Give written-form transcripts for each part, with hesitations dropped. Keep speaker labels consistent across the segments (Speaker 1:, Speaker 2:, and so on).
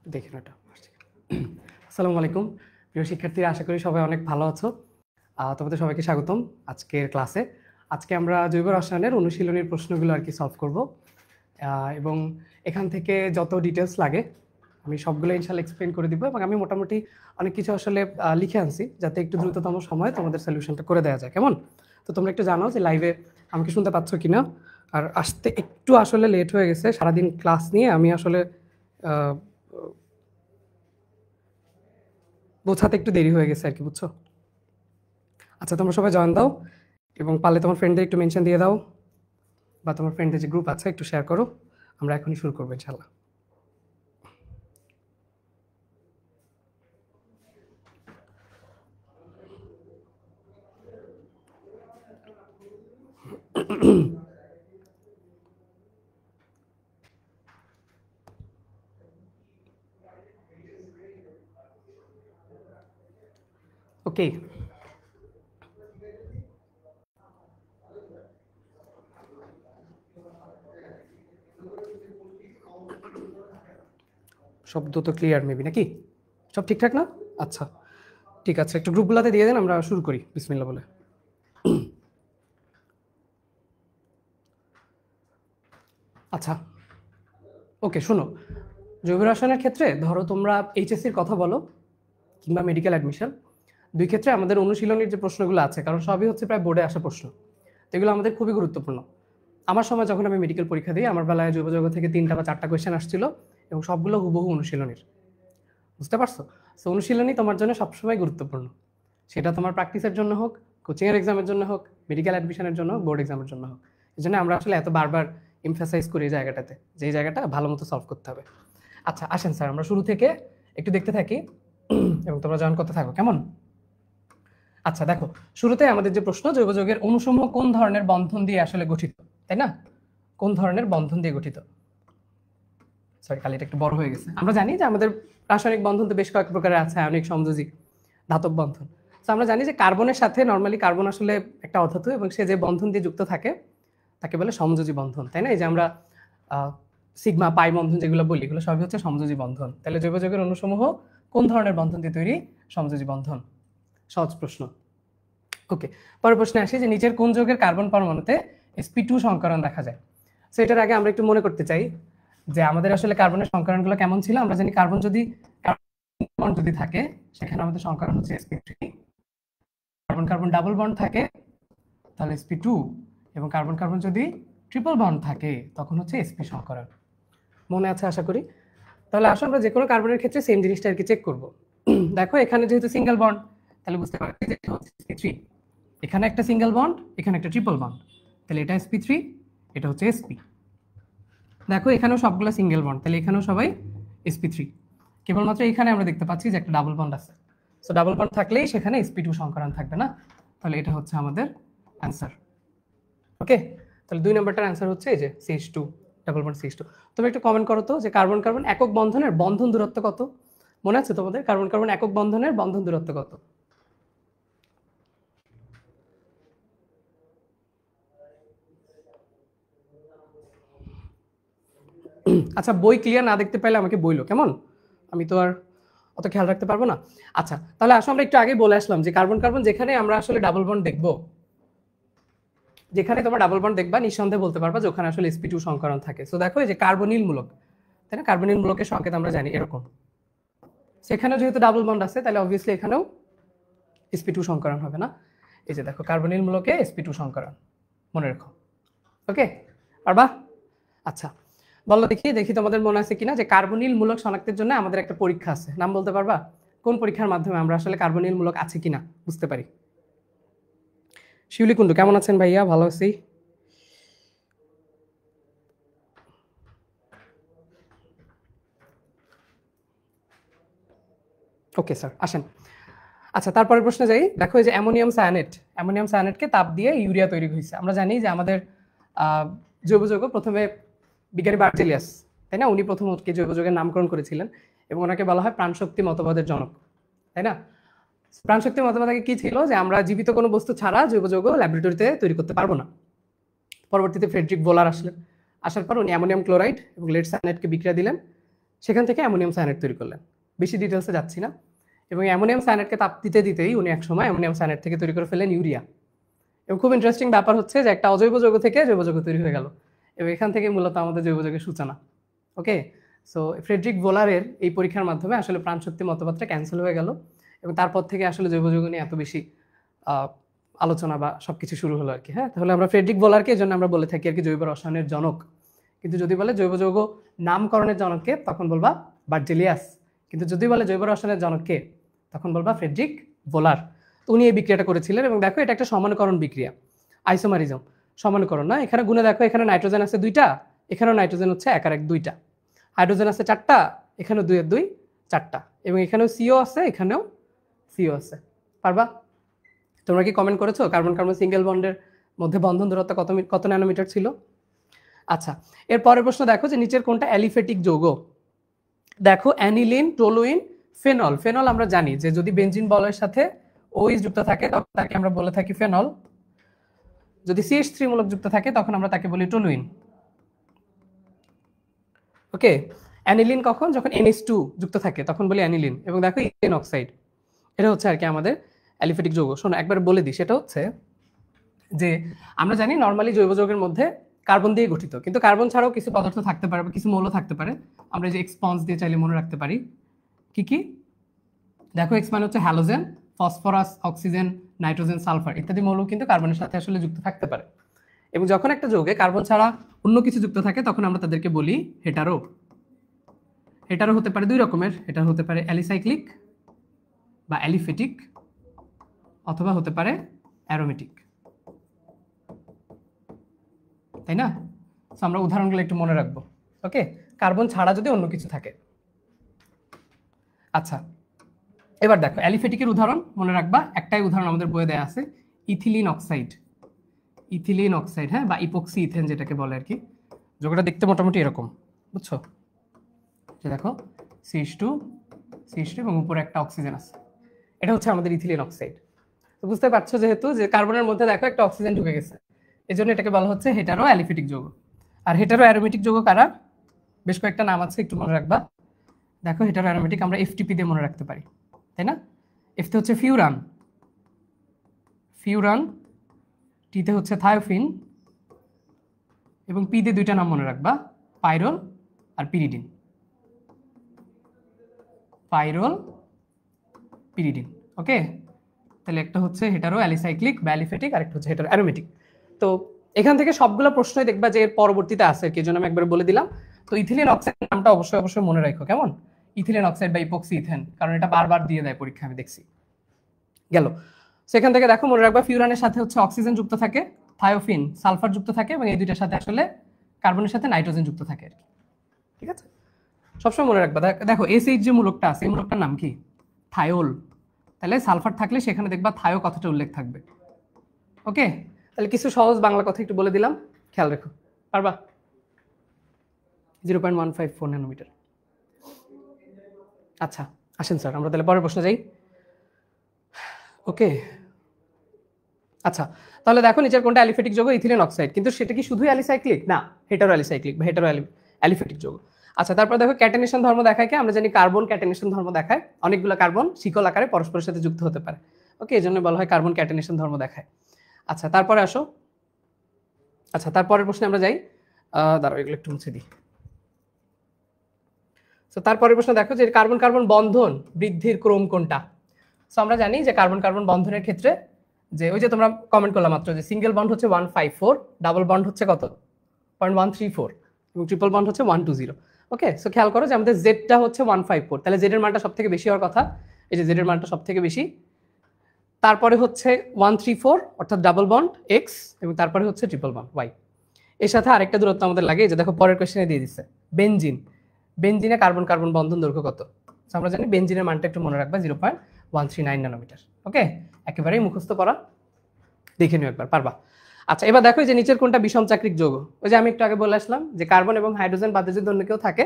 Speaker 1: দেখুন এটা। আসসালামু আলাইকুম প্রিয় শিক্ষার্থীরা, আশা করি সবাই অনেক ভালো আছো। তোমাদের সবাইকে স্বাগতম আজকের ক্লাসে। আজকে আমরা জৈব রসায়নের অনুশীলনীর প্রশ্নগুলো আর কি সলভ করব, এবং এখান থেকে যত ডিটেলস লাগে আমি সবগুলো ইনশাল্লাহ এক্সপ্লেন করে দিব। এবং আমি মোটামুটি অনেক কিছু আসলে লিখে আনছি যাতে একটু দ্রুততম সময়ে তোমাদের সলিউশনটা করে দেওয়া যায়। কেমন? তো তোমরা একটু জানাও যে লাইভে আমাকে শুনতে পাচ্ছ কিনা। আর আসতে একটু আসলে লেট হয়ে গেছে, সারাদিন ক্লাস নিয়ে আমি আসলে বোঝাতে একটু দেরি হয়ে গেছে আর কি, বুঝছো? আচ্ছা, তোমরা সবাই জয়েন দাও এবং পারলে তোমার ফ্রেন্ডদের একটু মেনশন দিয়ে দাও, বা তোমার ফ্রেন্ডদের যে গ্রুপ আছে একটু শেয়ার করো। আমরা এখনই শুরু করবো ইনশাল্লাহ। ওকে, শব্দ তো ক্লিয়ার মেবি, নাকি সব ঠিকঠাক না? আচ্ছা ঠিক আছে, একটু গ্রুপগুলোতে দিয়ে দেন, আমরা শুরু করি বিসমিল্লাহ বলে। আচ্ছা ওকে, শোনো, জৈব রসায়নের ক্ষেত্রে ধরো তোমরা এইচএসসির কথা বলো কিংবা মেডিকেল অ্যাডমিশন, দুই ক্ষেত্রে আমাদের অনুশীলনীর যে প্রশ্নগুলো আছে, কারণ সবই হচ্ছে প্রায় বোর্ডে আসা প্রশ্ন, তো এগুলো আমাদের খুবই গুরুত্বপূর্ণ। আমার সময় যখন আমি মেডিকেল পরীক্ষা দিই, আমার বেলায় জৈব জগৎ থেকে 3টা বা 4টা কোয়েশ্চেন আসছিল এবং সবগুলো হুবহু অনুশীলনীর। বুঝতে পারছো? সো অনুশীলনী তোমার জন্য সবসময় গুরুত্বপূর্ণ, সেটা তোমার প্র্যাকটিসের জন্য হোক, কোচিংয়ের এক্সামের জন্য হোক, মেডিকেল অ্যাডমিশনের জন্য হোক, বোর্ড এক্সামের জন্য হোক। এই জন্য আমরা আসলে এত বারবার এমফাসাইজ করি এই জায়গাটাতে, যে এই জায়গাটা ভালো মতো সলভ করতে হবে। আচ্ছা আসেন স্যার, আমরা শুরু থেকে একটু দেখতে থাকি এবং তোমরা জয়েন করতে থাকো, কেমন? আচ্ছা দেখো, শুরুতে আমাদের যে প্রশ্ন, জৈব যৌগের অণুসমূহ কোন ধরনের বন্ধন দিয়ে আসলে গঠিত, তাই না? কোন ধরনের বন্ধন দিয়ে গঠিত? সরি, খালিটা একটু বড় হয়ে গেছে। আমরা জানি যে আমাদের রাসায়নিক বন্ধন তো বেশ কয়েক প্রকারের আছে, আয়নিক, সমযোজী, ধাতব বন্ধন। তো আমরা জানি যে কার্বনের সাথে নর্মালি কার্বন আসলে একটা অধাতু এবং সে যে বন্ধন দিয়ে যুক্ত থাকে তাকে বলে সমযোজী বন্ধন, তাই না? এই যে আমরা সিগমা পাই বন্ধন যেগুলো বলি, এগুলো সবই হচ্ছে সমযোজী বন্ধন। তাহলে জৈব যৌগের অণুসমূহ কোন ধরনের বন্ধন দিয়ে তৈরি? সমযোজী বন্ধন। সহজ প্রশ্ন। ওকে, পরের প্রশ্নে আসি যে নিচের কোন যৌগের কার্বন পরমাণুতে sp2 সংকরণ দেখা যায়? সো এটার আগে আমরা একটু মনে করতে চাই যে আমাদের আসলে কার্বনের সংকরণগুলো কেমন ছিল। আমরা জানি কার্বন যদি বন্ড যদি থাকে সেখানে আমাদের সংকরণ হচ্ছে sp3, carbon carbon double bond থাকে তাহলে sp2, এবং কার্বন কার্বন যদি ট্রিপল বন্ড থাকে তখন হচ্ছে sp সংকরণ। মনে আছে আশা করি? তাহলে আসলে আমরা যে কোনো কার্বনের ক্ষেত্রে সেম জিনিসটা আর কি চেক করব। দেখো এখানে যেহেতু সিঙ্গেল বন্ড, তাহলে বুঝতে পারছি যে এটা হচ্ছে sp3, এখানে একটা সিঙ্গেল বন্ড, এখানে একটা ট্রিপল বন্ড, তাহলে এটা sp3, এটা হচ্ছে sp। দেখো এখানেও সবগুলো সিঙ্গেল বন্ড, তাহলে এখানেও সবাই sp3, কেবলমাত্র এখানে আমরা দেখতে পাচ্ছি যে একটা ডাবল বন্ড আছে। সো ডাবল বন্ড থাকলেই সেখানে sp2 সংকরণ থাকবে না, তাহলে এটা হচ্ছে আমাদের অ্যান্সার। ওকে, তাহলে 2 নম্বরটার অ্যান্সার হচ্ছে এই যে CH2, ডাবল বন্ড CH2। তুমি একটু কমেন্ট করো তো যে কার্বন কার্বন একক বন্ধনের বন্ধন দূরত্ব কত? মনে আছে তোমাদের কার্বন কার্বন একক বন্ধনের বন্ধন দূরত্ব কত? আচ্ছা, বই ক্লিয়ার না দেখতে পাইলে আমাকে বইলো, কেমন? আমি তো আর অত খেয়াল রাখতে পারবো না। আচ্ছা তাহলে আসলে আমরা একটু আগে বলে আসলাম যে কার্বন কার্বন যেখানে আমরা আসলে ডাবল বন্ড দেখবো, যেখানে তোমরা ডাবল বন্ড দেখবা নিঃসন্দেহে বলতে পারবা যে ওখানে আসলে sp2 সংকরণ থাকে। সো দেখো এই যে কার্বনিল মূলক, তাই না? কার্বনিল মূলকের সংকেত আমরা জানি এরকম, সেখানেও যেহেতু ডাবল বন্ড আছে তাহলে অবভিয়াসলি এখানেও sp2 সংকরণ হবে না। এই যে দেখো কার্বনিল মূলকে sp2 সংকরণ, মনে রাখো। ওকে, পারবা? আচ্ছা বলো দেখি দেখি তোমাদের মনে আছে কিনা যে কার্বনিল মূলক শনাক্তের জন্য আমাদের একটা পরীক্ষা আছে, নাম বলতে পারবা? কোন পরীক্ষার মাধ্যমে আমরা আসলে কার্বনিল মূলক আছে কিনা বুঝতে পারি? শিউলি কুন্ডু কেমন আছেন ভাইয়া? ভালো আছি। ওকে স্যার, আসেন। আচ্ছা তারপরের প্রশ্নে যাই। দেখো এই যে অ্যামোনিয়াম সায়ানেট, অ্যামোনিয়াম সায়ানেটকে তাপ দিয়ে ইউরিয়া তৈরি হয়েছে। আমরা জানি যে আমাদের জৈব যৌগ প্রথমে বিজ্ঞানী বার্জেলিয়াস, তাই না? উনি প্রথম জৈব যৌগের নামকরণ করেছিলেন এবং ওনাকে বলা হয় প্রাণশক্তি মতবাদের জনক, তাই না? প্রাণশক্তি মতবাদ আগে কি ছিল যে আমরা জীবিত কোনো বস্তু ছাড়া জৈব যৌগ ল্যাবরেটরিতে তৈরি করতে পারবো না। পরবর্তীতে ফ্রেডরিক বোলার আসলেন, আসার পর উনি অ্যামোনিয়াম ক্লোরাইড এবং লেড সায়ানেটকে বিক্রিয়া দিলেন, সেখান থেকে অ্যামোনিয়াম সায়ানাইড তৈরি করলেন। বেশি ডিটেলসে যাচ্ছি না। এবং অ্যামোনিয়াম সায়ানাইডকে তাপ দিতে দিতেই উনি একসময় অ্যামোনিয়াম সায়ানাইড থেকে তৈরি করে ফেলেন ইউরিয়া। এবং খুব ইন্টারেস্টিং ব্যাপার হচ্ছে যে একটা অজৈব যৌগ থেকে জৈব যৌগ তৈরি হয়ে গেল, এবং এখান থেকে মূলত আমাদের জৈব যৌগের সূচনা। ওকে, সো ফ্রেডরিক ভোলারের এই পরীক্ষার মাধ্যমে আসলে প্রাণশক্তি মতবাদটা ক্যান্সেল হয়ে গেল, এবং তারপর থেকে আসলে জৈব যৌগ নিয়ে এত বেশি আলোচনা বা সবকিছু শুরু হলো আর কি। হ্যাঁ, তাহলে আমরা ফ্রেডরিক ভোলারকে এই জন্য আমরা বলে থাকি আর কি জৈব রসায়নের জনক। কিন্তু যদি বলে জৈব যৌগ নামকরণের জনককে, তখন বলবা বার্জেলিয়াস। কিন্তু যদি বলে জৈব রসায়নের জনককে, তখন বলবা ফ্রেডরিক ভোলার। তো উনি এই বিক্রিয়াটা করেছিলেন, এবং দেখো এটা একটা সমানকরণ বিক্রিয়া, আইসোমারিজম, সমানকরণ না। এখানে গুণে দেখো, এখানে নাইট্রোজেন আছে 2টা, এখানেও নাইট্রোজেন হচ্ছে 1 আর 1 2টা, হাইড্রোজেন আছে 4টা, এখানেও 2 এর 2 4টা, এবং এখানেও সিও আছে, এখানেও সিও আছে। পারবা? তোমরা কি কমেন্ট করেছো কার্বন কার্বন সিঙ্গেল বন্ডের মধ্যে বন্ধন দূরত্ব কত ন্যানোমিটার ছিল? আচ্ছা, এর পরের প্রশ্ন দেখো যে নিচের কোনটা অ্যালিফেটিক যৌগ? দেখো অ্যানিলিন, টলুইন, ফেনল। ফেনল আমরা জানি যে যদি বেনজিন বলয়ের সাথে OH যুক্ত থাকে তখন তাকে আমরা বলে থাকি ফেনল। যদি CH3 মূলক যুক্ত থাকে তখন আমরা তাকে বলি টলুইন। ওকে, অ্যানিলিন কখন? যখন NH2 যুক্ত থাকে তখন বলি অ্যানিলিন। এবং দেখো ইথিলিন অক্সাইড, এটা হচ্ছে আর কি আমাদের অ্যালিফেটিক যৌগ। শোনো একবার বলে দিই, সেটা হচ্ছে যে আমরা জানি নর্মালি জৈব যৌগের মধ্যে কার্বন দিয়ে গঠিত, কিন্তু কার্বন ছাড়াও কিছু পদার্থ থাকতে পারে বা কিছু মৌল থাকতে পারে। আমরা যে এক্সপন্স দিয়ে চাইলে মনে রাখতে পারি। কি কি? দেখো এক্স মানে হচ্ছে halogen, phosphorus, oxygen, nitrogen, sulphur ইত্যাদি মৌল কিন্তু কার্বনের সাথে আসলে যুক্ত থাকতে পারে। এবং যখন একটা যৌগে কার্বন ছাড়া অন্য কিছু যুক্ত থাকে তখন আমরা তাদেরকে বলি হেটারো। হেটারো হতে পারে দুই রকমের, এটা হতে পারে অ্যালিসাইক্লিক বা অ্যালিফেটিক, অথবা হতে পারে অ্যারোমেটিক, তাই না? সো আমরা উদাহরণগুলো একটু মনে রাখবো। ওকে, কার্বন ছাড়া যদি অন্য কিছু থাকে। আচ্ছা, এবার দেখো অ্যালিফেটিকের উদাহরণ মনে রাখবা, একটাই উদাহরণ আমাদের বইয়ে দেয়া আছে, ইথিলিন অক্সাইড। ইথিলিন অক্সাইড, হ্যাঁ, বা ইপক্সি ইথেন যেটাকে বলে আর কি। যৌগটা দেখতে মোটামুটি এরকম, বুঝছো? যে দেখো CH2 এবং উপরে একটা অক্সিজেন আছে, এটা হচ্ছে আমাদের ইথিলিন অক্সাইড। তো বুঝতে পারছো যেহেতু যে কার্বনের মধ্যে দেখো একটা অক্সিজেন ঢুকে গেছে, এই জন্য এটাকে বলা হচ্ছে হেটারো অ্যালিফেটিক যৌগ। আর হেটারো অ্যারোমেটিক যৌগ কারা? বেশ কয়েকটা নাম আছে, একটু মনে রাখবা। দেখো হেটারো অ্যারোমেটিক আমরা FTP দিয়ে মনে রাখতে পারি, তাই না? এফতে হচ্ছে ফিউরান, টিতে হচ্ছে থায়োফিন, এবং পি দিয়ে দুইটা নাম মনে রাখবা, পাইরল আর পিরিডিন। ওকে, তাহলে একটা হচ্ছে হেটারো অ্যালিসাইক্লিক বা অ্যালিফেটিক, আর একটা হচ্ছে হেটারো অ্যারোমেটিক। তো এখান থেকে সবগুলো প্রশ্নই দেখবা যে এর পরবর্তীতে আছে, কি জন্য আমি একবার বলে দিলাম। তো ইথিলিন অক্সাইড নামটা অবশ্যই মনে রাখো, কেমন? ইথিলিন অক্সাইড বা ইপক্সি ইথেন, কারণ এটা বারবার দিয়ে দেয় পরীক্ষা, আমি দেখছি। গেল, সেখান থেকে দেখো মনে রাখবা ফিউরানের সাথে হচ্ছে অক্সিজেন যুক্ত থাকে, থায়োফিন, সালফার যুক্ত থাকে, এবং এই দুইটার সাথে আসলে কার্বনের সাথে নাইট্রোজেন যুক্ত থাকে আর কি। ঠিক আছে, সবসময় মনে রাখবা। দেখো SH যে মূলকটা আছে, এই মূলকটার নাম কি? থায়োল। তাহলে সালফার থাকলে সেখানে দেখবা থায়ো কথাটা উল্লেখ থাকবে। ওকে, তাহলে কিছু সহজ বাংলা কথা একটু বলে দিলাম, খেয়াল রেখো। পারবা? 0.154 ন্যানোমিটার। আচ্ছা, আসেন স্যার আমরা তাহলে পরের প্রশ্ন যাই। ওকে, আচ্ছা, তাহলে দেখো নিচের কোনটা অ্যালিফেটিক যৌগ? Ethylene oxide. কিন্তু সেটা কি শুধুই অ্যালিসাইক্লিক? না, হেটারো অ্যালিসাইক্লিক বা হেটারো অ্যালিফেটিক যৌগ। আচ্ছা, তারপর দেখো ক্যাটেনেশন ধর্ম দেখায় কি? আমরা জানি কার্বন ক্যাটেনেশন ধর্ম দেখায়, অনেকগুলো কার্বন শিকল আকারে পরস্পরের সাথে যুক্ত হতে পারে। ওকে, এই জন্য বলা হয় কার্বন ক্যাটেনেশন ধর্ম দেখায়। আচ্ছা, তারপরে আসো। আচ্ছা, তারপরের প্রশ্নে আমরা যাই। দাঁড়াও, এগুলো একটু মুছে দিই। তো তারপরের প্রশ্ন দেখো যে কার্বন কার্বন বন্ধন বৃদ্ধির ক্রম কোনটা? সো আমরা জানি যে কার্বন কার্বন বন্ধনের ক্ষেত্রে যে ওই যে তোমরা কমেন্ট করলাম মাত্র যে সিঙ্গেল বন্ড হচ্ছে 154, ডাবল বন্ড হচ্ছে কত? 0.134, এবং ট্রিপল বন্ড হচ্ছে 120। ওকে, সো খেয়াল করো যে আমাদের জেডটা হচ্ছে 154, তাহলে জেড এর মানটা সব থেকে বেশি হওয়ার কথা। এই যে জেড এর মানটা সব থেকে বেশি। তারপরে হচ্ছে 134 অর্থাৎ ডাবল বন্ড এক্স, এবং তারপরে হচ্ছে ট্রিপল বন্ড ওয়াই। এর সাথে আরেকটা দূরত্ব আমাদের লাগে, যে দেখো পরের কোশ্চেনে দিয়ে দিচ্ছে বেনজিনে কার্বন কার্বন বন্ধন দৈর্ঘ্য কত? আমরা জানি বেনজিনের মানটা একটু মনে রাখবা, 0.139 ন্যানোমিটার। ওকে, একেবারেই মুখস্থ করা, দেখে নিও একবার, পারবা। আচ্ছা, এবার দেখো যে নিচের কোনটা বিষম চাকরিক যৌগ? ওই যে আমি একটু আগে বলে আসলাম যে কার্বন এবং হাইড্রোজেন বাদে যদি অন্য কেউ থাকে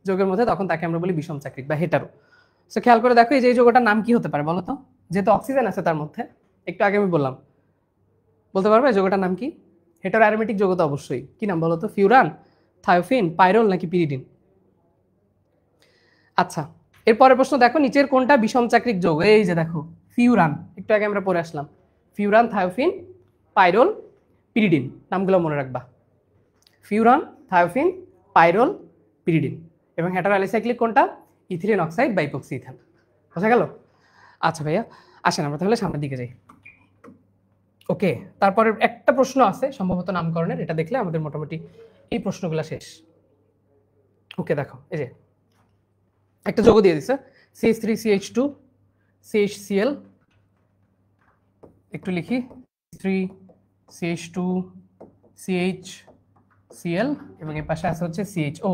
Speaker 1: যৌগের মধ্যে, তখন তাকে আমরা বলি বিষম চাকরিক বা হেটারো। সো খেয়াল করে দেখো এই যে যৌগটার নাম কি হতে পারে বলো তো? যেহেতু অক্সিজেন আছে তার মধ্যে, একটু আগে আমি বললাম, বলতে পারবে যৌগটার নাম কি? হেটারো অ্যারোমেটিক যৌগ তো অবশ্যই। কি নাম বলো তো? ফিউরান, থায়োফিন, পাইরল নাকি পিরিডিন? আচ্ছা, এরপরের প্রশ্ন দেখো, নিচের কোনটা বিষম চাকরিক যৌগ? এই যে দেখো ফিউরান, একটু আগে আমরা পড়ে আসলাম। ফিউরান, থায়োফিন, পাইরোল, পিরিডিন, নামগুলো মনে রাখবা। Furan, thiophene, pyrrole, pyridine. এবং হেটারোঅ্যালিসাইক্লিক কোনটা? ইথিলিন অক্সাইড বা ইপক্সি ইথান। বোঝা গেল? আচ্ছা ভাইয়া, আসেন আমরা তাহলে সামনের দিকে যাই। ওকে, তারপরে একটা প্রশ্ন আছে সম্ভবত নামকরণের, এটা দেখলে আমাদের মোটামুটি এই প্রশ্নগুলো শেষ। ওকে দেখো, এই যে একটা যৌগ দিয়ে দিছে CH3CH2 CHCl, একটু লিখি 3CH2 CHCl এবং এর পাশে আছে হচ্ছে CHO।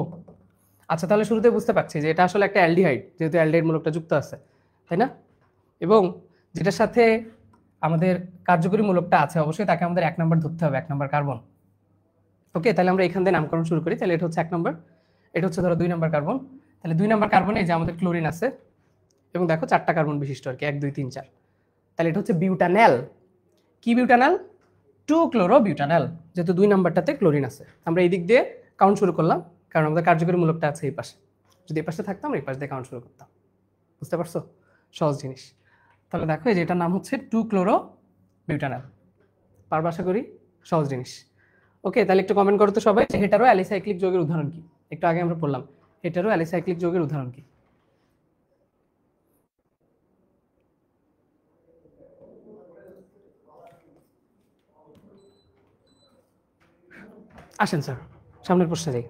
Speaker 1: আচ্ছা, তাহলে শুরুতে বুঝতে পারছি যে এটা আসলে একটা অ্যালডিহাইড, যেহেতু অ্যালডিহাইড মূলকটা যুক্ত আছে, তাই না? এবং যেটার সাথে আমাদের কার্যকরী মূলকটা আছে অবশ্যই তাকে আমাদের 1 নম্বর ধরতে হবে, 1 নম্বর কার্বন। ওকে, তাহলে আমরা এখান থেকে নামকরণ শুরু করি। তাহলে এটা হচ্ছে 1 নম্বর, এটা হচ্ছে ধরো 2 নম্বর কার্বন। তাহলে 2 নম্বর কার্বনে এই যে আমাদের ক্লোরিন আছে এবং দেখো 4টা কার্বন বিশিষ্ট আর কি, 1 2 3 4। তাহলে এটা হচ্ছে বিউটানেল। কি বিউটানেল? 2 ক্লোরো বিউটানেল, যেহেতু 2 নাম্বারটাতে ক্লোরিন আছে। আমরা এই দিক দিয়ে কাউন্ট শুরু করলাম কারণ আমাদের কার্যকরী মূলকটা আছে এই পাশে। যদি এই পাশে থাকতাম এই পাশ দিয়ে কাউন্ট শুরু করতাম। বুঝতে পারছো? সহজ জিনিস। তাহলে দেখো এই যে এটার নাম হচ্ছে 2 ক্লোরো বিউটানেল। পারবা আশা করি? সহজ জিনিস। ওকে, তাহলে একটু কমেন্ট করো তো সবাই যে হেটারো অ্যালিসাইক্লিক যৌগের উদাহরণ কি? একটু আগে আমরা পড়লাম, হেটারো অ্যালিসাইক্লিক যৌগের উদাহরণ কি? আসেন স্যার, সামনের প্রশ্নে যাই।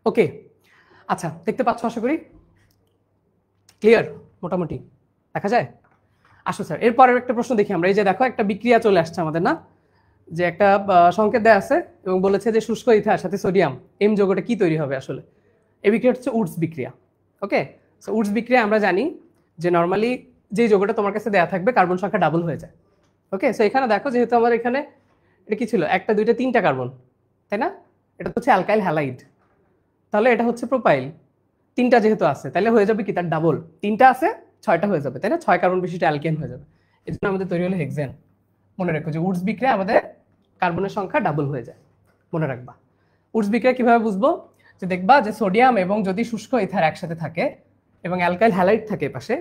Speaker 1: ওকে, আচ্ছা দেখতে পাচ্ছ আশা করি? ক্লিয়ার মোটামুটি দেখা যায়? আসো স্যার, এরপরের একটা প্রশ্ন দেখি আমরা। এই যে দেখো একটা বিক্রিয়া চলে আসছে আমাদের, না? যে একটা সংকেত দেয়া আছে এবং বলেছে যে শুষ্ক ইথার সাথে সোডিয়াম এম যৌগটা কি তৈরি হবে আসলে? এই বিক্রিয়া হচ্ছে উডস বিক্রিয়া। ওকে, সো উডস বিক্রিয়া আমরা জানি যে নর্মালি যে যৌগটা তোমার কাছে দেয়া থাকবে কার্বন সংখ্যা ডাবল হয়ে যায়। ওকে, সো এখানে দেখো যেহেতু আমার এখানে এটা কি ছিল, 1টা 2টা 3টা কার্বন, তাই না? এটা হচ্ছে অ্যালকাইল হ্যালাইড, তাহলে এটা হচ্ছে প্রোপাইল। 3টা যেহেতু আছে তাহলে হয়ে যাবে কি তার ডাবল, 3টা আছে 6টা হয়ে যাবে, তাই না? 6 কার্বন বিশিষ্ট অ্যালকেন হয়ে যাবে। এই জন্য আমাদের তৈরি হলো হেক্সেন। মনে রাখো যে উডস বিক্রিয়া আমাদের কার্বনের সংখ্যা ডাবল হয়ে যায়, মনে রাখবা। উডস বিক্রিয়া কিভাবে বুঝবো? যে দেখবা যে সোডিয়াম এবং যদি শুষ্ক ইথার একসাথে থাকে এবং অ্যালকাইল হ্যালাইড থাকে পাশে,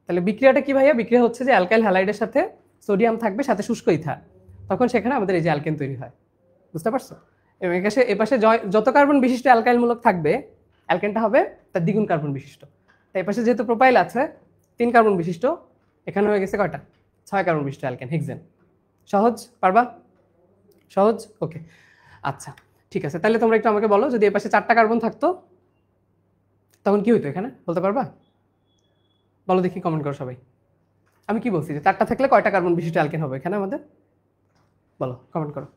Speaker 1: তাহলে বিক্রিয়াটা কি ভাইয়া? বিক্রিয়া হচ্ছে যে অ্যালকাইল হ্যালাইডের সাথে সোডিয়াম থাকবে সাথে শুষ্ক ইথার, তখন সেখানে আমাদের এই যে অ্যালকেন তৈরি হয়। বুঝতে পারছো? এবং এপাশে যত কার্বন বিশিষ্ট অ্যালকাইল মূলক থাকবে অ্যালকেনটা হবে তার দ্বিগুণ কার্বন বিশিষ্ট। তাই এপাশে যেহেতু প্রোপাইল আছে 3 কার্বন বিশিষ্ট, এখানে হয়ে গেছে কয়টা? 6 কার্বন বিশিষ্ট অ্যালকেন, হেক্সেন। সহজ? পারবা? সহজ? ওকে, আচ্ছা ঠিক আছে। তাহলে তোমরা একটু আমাকে বলো, যদি এপাশে 4টা কার্বন থাকতো তখন কি হইতো এখানে? বলতে পারবা? বলো দেখি, কমেন্ট করো সবাই। আমি কি বলছি যে 4টা থাকলে কয়টা কার্বন বিশিষ্ট অ্যালকেন হবে এখানে আমাদের? বলো, কমেন্ট করো।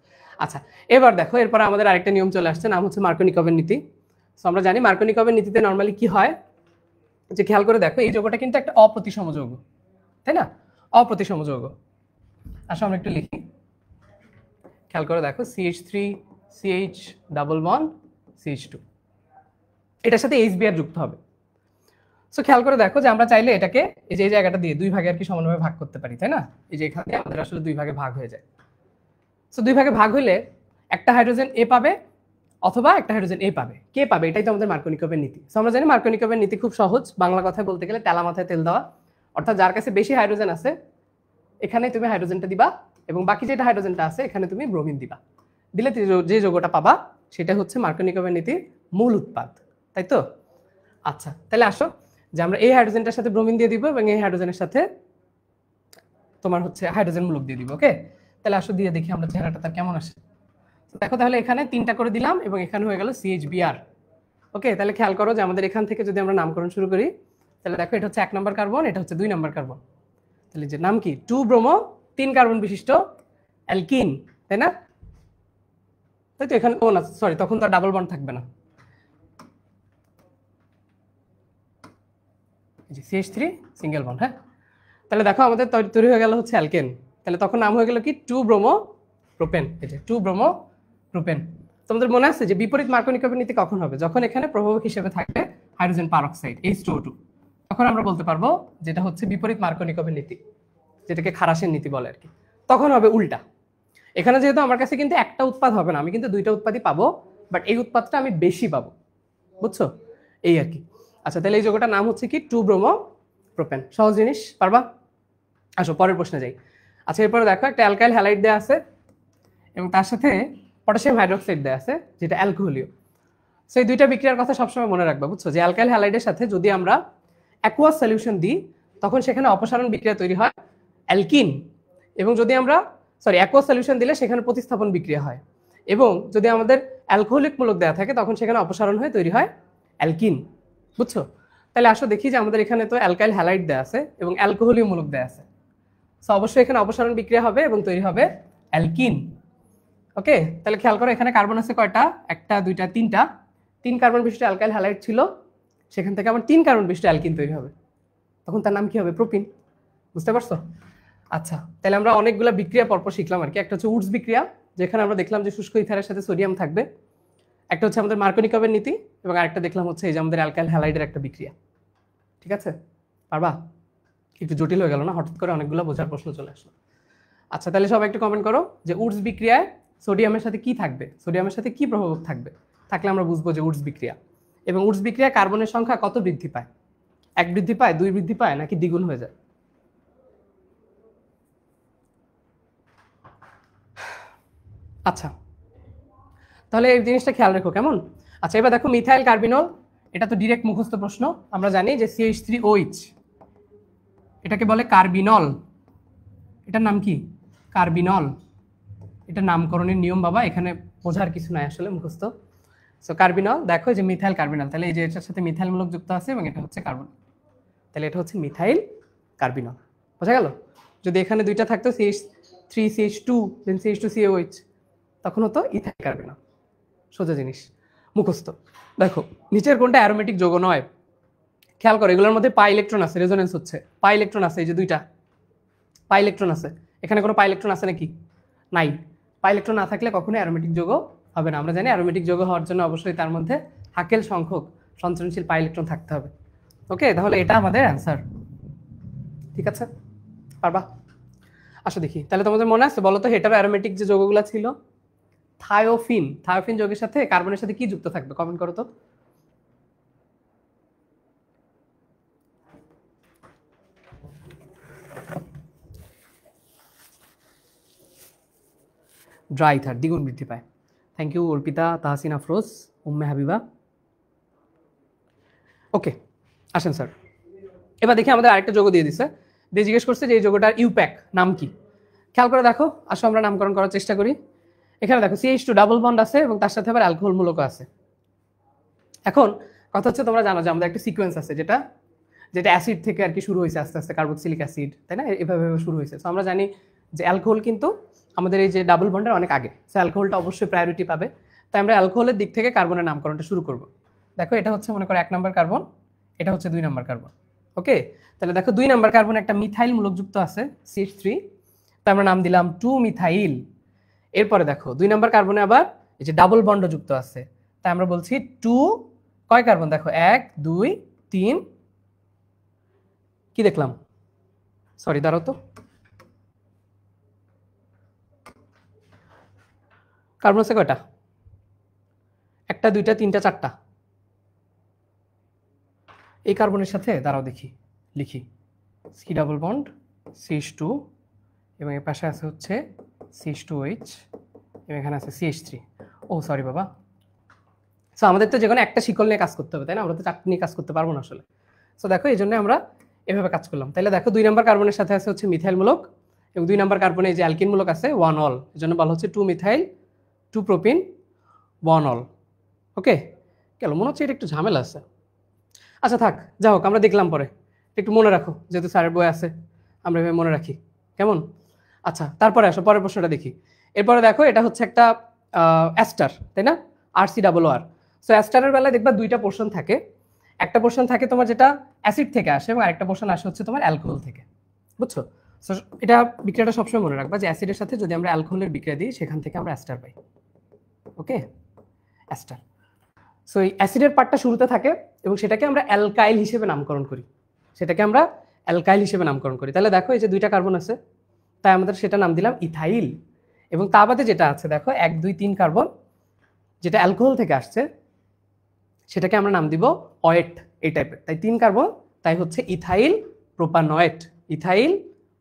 Speaker 1: আচ্ছা, এবার দেখো এরপর আমাদের আরেকটা নিয়ম চলে আসছে, নাম হচ্ছে মার্কোনিকভের নীতি। সো আমরা জানি মার্কোনিকভের নীতিতে নর্মালি কি হয়, যে খেয়াল করে দেখো এই যৌগটা কিন্তু একটা অপ্রতিসম যৌগ, তাই না? অপ্রতিসম যৌগ। আসো আমরা একটু লিখি, খেয়াল করে দেখো CH3 CH double bond CH2, এটার সাথে HBr যুক্ত হবে। সো খেয়াল করে দেখো যে আমরা চাইলে এটাকে এই যে এই জায়গাটা দিয়ে 2 ভাগে আর কি সমানভাবে ভাগ করতে পারি, তাই না? এই যে এখানে আমাদের আসলে 2 ভাগে ভাগ হয়ে যায়। সো 2 ভাগে ভাগ হইলে একটা হাইড্রোজেন এ পাবে অথবা একটা হাইড্রোজেন এ পাবে। কে পাবে? এটাই তো আমাদের মার্কোনিকভের নীতি। সো আমরা জানি মার্কোনিকভের নীতি খুব সহজ, বাংলা কথায় বলতে গেলে তেলা মাথায় তেল দেওয়া। অর্থাৎ যার কাছে বেশি হাইড্রোজেন আছে এখানে তুমি হাইড্রোজেনটা দিবা এবং বাকি যেটা হাইড্রোজেনটা আছে এখানে তুমি ব্রোমিন দিবা। দিলে যে যৌগটা পাবা সেটা হচ্ছে মার্কোনিকভের নীতির মূল উৎপাদ, তাই তো? আচ্ছা, তাহলে আসো যে আমরা এই হাইড্রোজেনটার সাথে ব্রোমিন দিয়ে দিব এবং এই হাইড্রোজেনের সাথে তোমার হচ্ছে হাইড্রোজেন মূলক দিয়ে দিব। ওকে, তাহলে আসো দিয়ে দেখি আমরা চেহারাটা তার কেমন আসে। দেখো তাহলে এখানে 3টা করে দিলাম এবং এখানে হয়ে গেল CHBr। ওকে, তাহলে খেয়াল করো যে আমাদের এখান থেকে যদি আমরা নামকরণ শুরু করি, তাহলে দেখো এটা হচ্ছে 1 নম্বর কার্বন, এটা হচ্ছে 2 নম্বর কার্বন। তাহলে যে নাম কি? 2 ব্রোমো 3 কার্বন বিশিষ্ট অ্যালকিন, তাই না? তাই তো? এখানে ও না সরি, তখন তো ডাবল বন্ড থাকবে না। CH3 single bond. হ্যাঁ, তাহলে দেখো আমাদের তৈরি হয়ে গেল হচ্ছে অ্যালকেন। তাহলে তখন নাম হয়ে গেল কি? 2 ব্রোমো প্রোপেন। এই যে 2 ব্রোমো প্রোপেন। তোমাদের মনে আছে যে বিপরীত মার্কোনিকভের নীতি কখন হবে? যখন এখানে প্রভাবক হিসেবে থাকবে হাইড্রোজেন পারঅক্সাইড H2O2, তখন আমরা বলতে পারবো যেটা হচ্ছে বিপরীত মার্কোনিকভের নীতি, যেটাকে খারাসের নীতি বলে আর কি। তখন হবে উল্টা। এখানে যেহেতু আমার কাছে কিন্তু একটা উৎপাদ হবে না, আমি কিন্তু 2টা উৎপাদই পাবো, বাট এই উৎপাদটা আমি বেশি পাবো। বুঝছো? এই আর কি। আচ্ছা, তাহলে এই যৌগটার নাম হচ্ছে কি 2 ব্রোমো প্রোপেন। সহজ জিনিস, পারবা? আসো পরের প্রশ্নে যাই। আচ্ছা, এরপরে দেখো একটা অ্যালকাইল হ্যালাইড দেওয়া আছে এবং তার সাথে পটাশিয়াম হাইড্রোক্সাইড দেওয়া আছে যেটা অ্যালকোহলীয়। সো এই দুইটা বিক্রিয়ার কথা সবসময় মনে রাখবা, বুঝছো? যে অ্যালকাইল হ্যালাইডের সাথে যদি আমরা অ্যাকুয়াস সলিউশন দিই তখন সেখানে অপসারণ বিক্রিয়া তৈরি হয় অ্যালকিন, এবং যদি আমরা অ্যাকুয়াস সলিউশন দিলে সেখানে প্রতিস্থাপন বিক্রিয়া হয়, এবং যদি আমাদের অ্যালকোহলিক মূলক দেওয়া থাকে তখন সেখানে অপসারণ হয়ে তৈরি হয় অ্যালকিন, বুঝছো? তাহলে আসো দেখি যে আমাদের এখানে তো অ্যালকাইল হ্যালাইড দেওয়া আছে এবং অ্যালকোহলীয় মূলক দেওয়া আছে, সো অবশ্যই এখানে অপসারণ বিক্রিয়া হবে এবং তৈরি হবে অ্যালকিন। ওকে, তাহলে খেয়াল করো এখানে কার্বন আছে কয়টা? একটা, দুইটা, তিনটা। 3 কার্বন বিশিষ্ট অ্যালকাইল হ্যালাইড ছিল, সেখান থেকে আমার 3 কার্বন বিশিষ্ট অ্যালকিন তৈরি হবে, তখন তার নাম কি হবে? প্রোপিন। বুঝতে পারছো? আচ্ছা, তাহলে আমরা অনেকগুলো বিক্রিয়া পরপর শিখলাম আর কি। একটা হচ্ছে উডস বিক্রিয়া, যেখানে আমরা দেখলাম যে শুষ্ক ইথারের সাথে সোডিয়াম থাকবে। একটা হচ্ছে আমাদের মার্কনিকভের নীতি, এবং আরেকটা দেখলাম হচ্ছে এই যে আমাদের অ্যালকাইল হ্যালাইডের একটা বিক্রিয়া। ঠিক আছে, পারবা? একটু জটিল হয়ে গেল না? হঠাৎ করে অনেকগুলো বোঝার প্রশ্ন চলে আসলো। আচ্ছা, তাহলে সবাই একটু কমেন্ট করো যে উডস বিক্রিয়ায় সোডিয়ামের সাথে কি থাকবে, সোডিয়ামের সাথে কি প্রভাবক থাকবে, থাকলে আমরা বুঝবো যে উডস বিক্রিয়া। এবং উডস বিক্রিয়ায় কার্বনের সংখ্যা কত বৃদ্ধি পায়? 1 বৃদ্ধি পায়, 2 বৃদ্ধি পায়, নাকি দ্বিগুণ হয়ে যায়? আচ্ছা, তাহলে এই জিনিসটা খেয়াল রেখো, কেমন? আচ্ছা, এবার দেখো মিথাইল কার্বিনল, এটা তো ডিরেক্ট মুখস্থ প্রশ্ন। আমরা জানি যে CH3OH, এটাকে বলে কার্বিনল। এটার নাম কি? কার্বিনল। এটা নামকরণের নিয়ম বাবা, এখানে বোঝার কিছু নাই আসলে, মুখস্থ। সো কার্বিনল, দেখো যে মিথাইল কার্বিনল, তাহলে এই যে এটার সাথে মিথাইল মূলক যুক্ত আছে এবং এটা হচ্ছে কার্বন, তাহলে এটা হচ্ছে মিথাইল কার্বিনল। বোঝা গেল? যদি এখানে দুইটা থাকতো CH3CH2 দেন CH2COH, তখন হতো ইথাইল কার্বিনল। সোজা জিনিস, মুখস্থ। দেখো নিচের কোনটা অ্যারোমেটিক যৌগ নয়? খেয়াল করো, এগুলোর মধ্যে পাই ইলেকট্রন আছে, রেজোনেন্স হচ্ছে, পাই ইলেকট্রন আছে, এই যে দুইটা পাই ইলেকট্রন আছে। এখানে কোনো পাই ইলেকট্রন আছে নাকি? নাই। পাই ইলেকট্রন না থাকলে কখনোই অ্যারোমেটিক যৌগ হবে না। আমরা জানি অ্যারোমেটিক যৌগ হওয়ার জন্য অবশ্যই তার মধ্যে হাকেল সংখ্যক সঞ্চরণশীল পাই ইলেকট্রন থাকতে হবে। ওকে, তাহলে এটা আমাদের অ্যান্সার। ঠিক আছে, পারবা? আসো দেখি, তাহলে তোমাদের মনে আছে বলো তো হেটারো অ্যারোমেটিক যে যৌগগুলো ছিল? থায়োফিন, থায়োফিন যৌগের সাথে কার্বনের সাথে কি যুক্ত থাকবে? কমেন্ট করো তো। ড্রাই ইথার, দ্বিগুণ বৃদ্ধি পায়। Thank you Arpita, Tahsin Afroz, Umme Habiba. Okay, আসেন স্যার, এবার দেখি আমাদের আরেকটা যৌগ দিয়ে দিছে, দিয়ে জিজ্ঞেস করছে যে এই যৌগটার ইউপ্যাক নাম কি। খেয়াল করে দেখো, আসো আমরা নামকরণ করার চেষ্টা করি। এখানে দেখো CH2 ডাবল বন্ড আছে এবং তার সাথে আবার অ্যালকোহল মূলক আছে। এখন কথা হচ্ছে, তোমরা জানো যে আমাদের একটা সিকোয়েন্স আছে যেটা অ্যাসিড থেকে আর কি শুরু হয়েছে, আস্তে আস্তে কার্বক্সিলিক অ্যাসিড, তাই না? এভাবে শুরু হয়েছে। তো আমরা জানি যে অ্যালকোহল কিন্তু আমাদের এই যে ডাবল বন্ডের অনেক আগে, সো অ্যালকোহলটা অবশ্যই প্রায়োরিটি পাবে। তাই আমরা অ্যালকোহলের দিক থেকে কার্বনের নামকরণটা শুরু করব। দেখো এটা হচ্ছে মনে করো 1 নম্বর কার্বন, এটা হচ্ছে 2 নম্বর কার্বন। ওকে, তাহলে দেখো 2 নম্বর কার্বন একটা মিথাইল মূলক যুক্ত আছে CH3, তাই আমরা নাম দিলাম 2 মিথাইল। এরপরে দেখো 2 নম্বর কার্বনে আবার এই যে ডাবল বন্ড যুক্ত আছে, তাই আমরা বলছি 2 কয় কার্বন? দেখো 1 2 3, কি দেখলাম? সরি দাঁড়াও তো, কার্বন আছে কয়টা? 1 2 3 4টা। এই কার্বনের সাথে দাঁড়াও দেখি, লিখি C ডাবল বন্ড CH2, এবং এর পাশে আছে হচ্ছে CH2OH, এবং এখানে আছে CH3। ও সরি বাবা, সো আমাদের তো যে কোনো একটা শিকল নিয়ে কাজ করতে হবে, তাই না? আমরা তো 4টা নিয়ে কাজ করতে পারবো না আসলে। সো দেখো এই জন্য আমরা এভাবে কাজ করলাম। তাহলে দেখো 2 নম্বর কার্বনের সাথে আছে হচ্ছে মিথাইল মূলক, এবং 2 নম্বর কার্বনে যে অ্যালকিন মূলক আছে 1 অল, এই জন্য বলা হচ্ছে 2 মিথাইল 2 প্রোপিন 1 অল। ওকে, কেন মনে হচ্ছে এটা একটু ঝামেলা আছে? আচ্ছা থাক, যা হোক, আমরা দেখলাম পরে, একটু মনে রাখো, যেহেতু স্যারের বই আছে আমরা এভাবে মনে রাখি, কেমন? আচ্ছা, তারপরে আসো পরের প্রশ্নটা দেখি। এরপরে দেখো এটা হচ্ছে একটা অ্যাস্টার, তাই না? RCOOR। সো অ্যাস্টারের বেলায় দেখবা 2টা পোর্শন থাকে। একটা পোর্শন থাকে তোমার যেটা অ্যাসিড থেকে আসে, এবং আরেকটা পোর্শন আসে হচ্ছে তোমার অ্যালকোহল থেকে, বুঝছো? সো এটা বিক্রিয়াটা সবসময় মনে রাখবা যে অ্যাসিডের সাথে যদি আমরা অ্যালকোহলের বিক্রিয়া দিই সেখান থেকে আমরা অ্যাস্টার পাই। ওকে, অ্যাস্টার। সো এই অ্যাসিডের পার্টটা শুরুতে থাকে এবং সেটাকে আমরা অ্যালকাইল হিসেবে নামকরণ করি, তাহলে দেখো এই যে 2টা কার্বন আছে, তাই আমাদের সেটা নাম দিলাম ইথাইল। এবং তা বাদে যেটা আছে দেখো 1 2 3 কার্বন, যেটা অ্যালকোহল থেকে আসছে, সেটাকে আমরা নাম দিব অয়েট এই টাইপের, তাই 3 কার্বন, তাই হচ্ছে ইথাইল প্রোপানয়েট। ইথাইল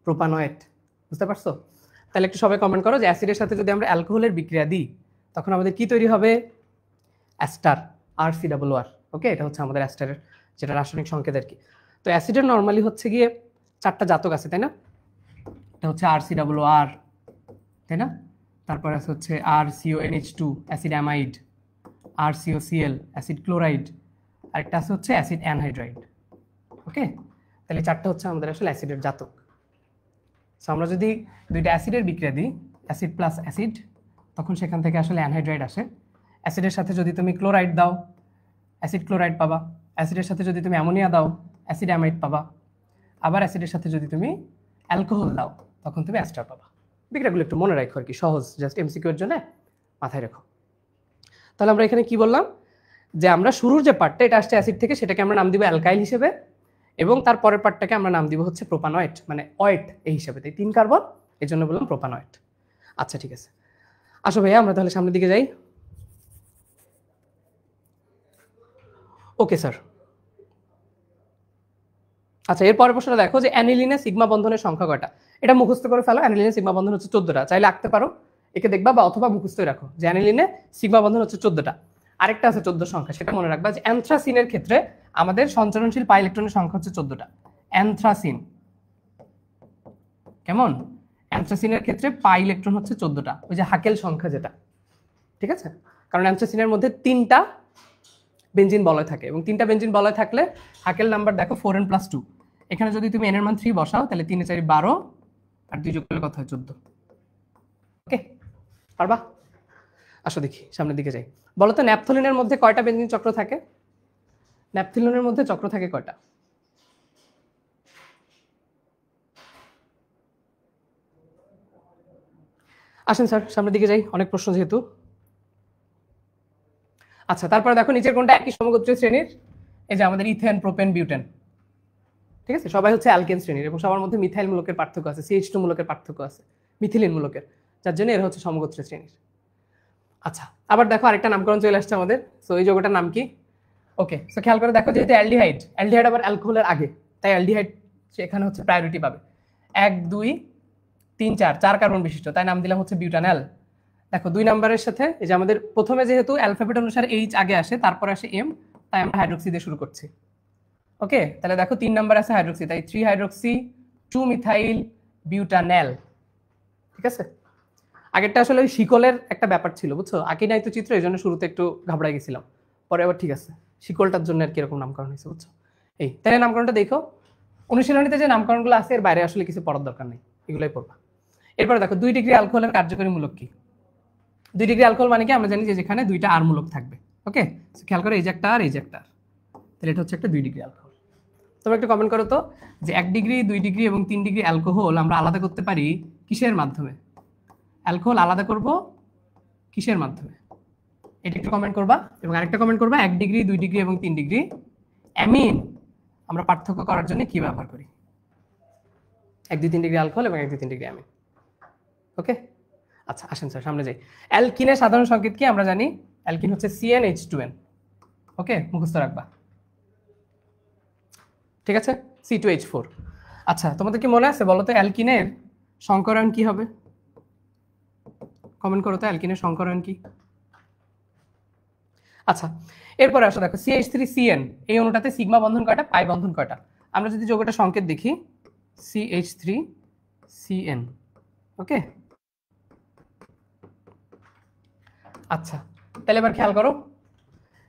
Speaker 1: প্রোপানয়েট, বুঝতে পারছো? তাহলে একটু সবাই কমেন্ট করো যে অ্যাসিডের সাথে যদি আমরা অ্যালকোহলের বিক্রিয়া দিই তখন আমাদের কি তৈরি হবে? Ester, RCOO। ওকে, এটা হচ্ছে আমাদের অ্যাস্টারের যেটা রাসায়নিক সংকেত আর কি। তো অ্যাসিডের নর্মালি হচ্ছে গিয়ে 4টা জাতক আছে, তাই না? এটা হচ্ছে RCOO, তাই না? তারপর আছে হচ্ছে RCONH2 acid amide, RCOCl acid chloride, আরেকটা আছে হচ্ছে অ্যাসিড অ্যানহাইড্রাইড। ওকে, তাহলে 4টা হচ্ছে আমাদের আসলে অ্যাসিডের জাতক। সো আমরা যদি দুইটা অ্যাসিডের বিক্রিয়া দিই, অ্যাসিড প্লাস অ্যাসিড, তখন সেখান থেকে আসলে অ্যানহাইড্রাইড আসে। অ্যাসিডের সাথে যদি তুমি ক্লোরাইড দাও, অ্যাসিড ক্লোরাইড পাবা। অ্যাসিডের সাথে যদি তুমি অ্যামোনিয়া দাও, অ্যাসিড অ্যামাইড পাবা। আবার অ্যাসিডের সাথে যদি তুমি অ্যালকোহল দাও, তখন তুমি অ্যাস্টার পাবা। বিক্রিয়াগুলো একটু মনে রাখো আর কি, সহজ, জাস্ট MCQ এর জন্য মাথায় রাখো। তাহলে আমরা এখানে কি বললাম, যে আমরা শুরুর যে পার্টটা এটা আসছে অ্যাসিড থেকে, সেটাকে আমরা নাম দিব অ্যালকাইল হিসেবে, এবং তার পরের পার্টটাকে আমরা নাম দিব হচ্ছে প্রোপানয়েট, মানে অয়েট এই হিসেবে, তাই 3 কার্বন, এই জন্য বললাম প্রোপানয়েট। আচ্ছা ঠিক আছে, আসো ভাইয়া আমরা তাহলে সামনের দিকে যাই। Okay sir. আচ্ছা, এর পরের প্রশ্নটা দেখো যে অ্যানিলিনে সিগমা বন্ধনের সংখ্যা কয়টা? এটা মুখস্থ করে ফেলো। অ্যানিলিনে সিগমা বন্ধন হচ্ছে 14টা, চাইলে আঁকতে পারো, একে দেখবা, বা অথবা মুখস্থই রাখো যে অ্যানিলিনে সিগমা বন্ধন হচ্ছে 14টা। আরেকটা আছে 14 সংখ্যা, সেটা মনে রাখবা যে অ্যানথ্রাসিনের ক্ষেত্রে আমাদের সঞ্চরণশীল পাই ইলেকট্রনের সংখ্যা হচ্ছে 14টা। অ্যানথ্রাসিন, কেমন? অ্যানথ্রাসিনের ক্ষেত্রে পাই ইলেকট্রন হচ্ছে 14টা, ওই যে হাকেল সংখ্যা যেটা, ঠিক আছে? কারণ অ্যানথ্রাসিনের মধ্যে 3টা বেঞ্জিন বলয় থাকে, এবং 3টা বেঞ্জিন বলয় থাকলে হাকেল নাম্বার দেখো 4n+2। এখানে যদি তুমি n এর মান 3 বসাও, তাহলে 3 এ 4 12, আর 2 যোগ করলে কত হয়? 14। ওকে, পারবা? আসো দেখি, সামনের দিকে যাই। বলো তো ন্যাপথলিনের মধ্যে কয়টা বেঞ্জিন চক্র থাকে? ন্যাপথলিনের মধ্যে চক্র থাকে কয়টা? আসেন স্যার সামনের দিকে যাই, অনেক প্রশ্ন যেহেতু। আচ্ছা, তারপরে দেখো নিচের কোনটা একই সমগোত্রীয় শ্রেণীর? এই যে আমাদের ইথেন, প্রোপেন, বিউটেন, ঠিক আছে? সবাই হচ্ছে অ্যালকেন শ্রেণীর, এবং সবার মধ্যে মিথাইল মূলকের পার্থক্য আছে, CH2 মূলকের পার্থক্য আছে, মিথিলিন মূলকের, যার জন্য এরা হচ্ছে সমগোত্রীয় শ্রেণীর। আচ্ছা, আবার দেখো আরেকটা নামকরণ চলে আসছে আমাদের। সো এই যৌগটার নাম কি? ওকে, সো খেয়াল করে দেখো, যেহেতু অ্যালডিহাইড, অ্যালডিহাইড আবার অ্যালকোহলের আগে, তাই অ্যালডিহাইড এখানে হচ্ছে প্রায়োরিটি পাবে। 1 2 3 4 4 কার্বন বিশিষ্ট, তাই নাম দিলাম হচ্ছে বিউটানল। দেখো 2 নাম্বারের সাথে এই যে আমাদের প্রথমে যেহেতু অ্যালফাবেট অনুসারে H আগে আসে, তারপরে আসে M, তাই আমরা হাইড্রোক্সি দিয়ে শুরু করছি। ওকে, তাহলে দেখো 3 নাম্বার আছে হাইড্রোক্সি, তাই 3 হাইড্রোক্সি 2 মিথাইল বিউটানল, ঠিক আছে? আগেরটা আসলে ওই শিকলের একটা ব্যাপার ছিল, বুঝছো? আঁকি নাই তো চিত্র, এই জন্য শুরুতে একটু ঘাবড়াই গেছিলাম, পরে আবার ঠিক আছে, শিকলটার জন্য আর কিরকম নামকরণ হয়েছে, বুঝছো? এই তাহলে নামকরণটা দেখো, অনুশীলনীতে যে নামকরণগুলো আছে এর বাইরে আসলে কিছু পড়ার দরকার নেই, এগুলোই পড়বা। এরপরে দেখো 2 ডিগ্রি অ্যালকোহলের কার্যকরী মূলক কি? 2 ডিগ্রি অ্যালকোহল মানে কি? আমরা জানি যে যেখানে 2টা আর মূলক থাকবে। ওকে, খেয়াল করো, এই যে একটা আর এই যে একটা আর, তাহলে এটা হচ্ছে একটা 2 ডিগ্রি অ্যালকোহল। তোমরা একটু কমেন্ট করো তো যে 1 ডিগ্রি, 2 ডিগ্রি এবং 3 ডিগ্রি অ্যালকোহল আমরা আলাদা করতে পারি কিসের মাধ্যমে? অ্যালকোহল আলাদা করব কিসের মাধ্যমে? এটা একটু কমেন্ট করবা। এবং আরেকটা কমেন্ট করবা, 1 ডিগ্রি, 2 ডিগ্রি এবং 3 ডিগ্রি অ্যামিন আমরা পার্থক্য করার জন্য কি ব্যবহার করি? 1 2 3 ডিগ্রি অ্যালকোহল এবং 1 2 3 ডিগ্রি অ্যামিন। ওকে, আচ্ছা আসেন স্যার সামনে যাই। অ্যালকিনের সাধারণ সংকেত কি? আমরা জানি অ্যালকিন হচ্ছে CnH2n। ওকে, মুখস্থ রাখবা, ঠিক আছে? C2H4। আচ্ছা, তোমাদের কি মনে আছে বলো তো অ্যালকিনের সংকরায়ন কি হবে? কমেন্ট করো তো, অ্যালকিনের সংকরায়ন কি? আচ্ছা, এরপরে আসো দেখো CH3CN, এই অণুটাতে সিগমা বন্ধন কয়টা, পাই বন্ধন কয়টা? আমরা যদি যৌগটা সংকেত দেখি CH3CN। ওকে, আচ্ছা তাহলে এবার খেয়াল করো,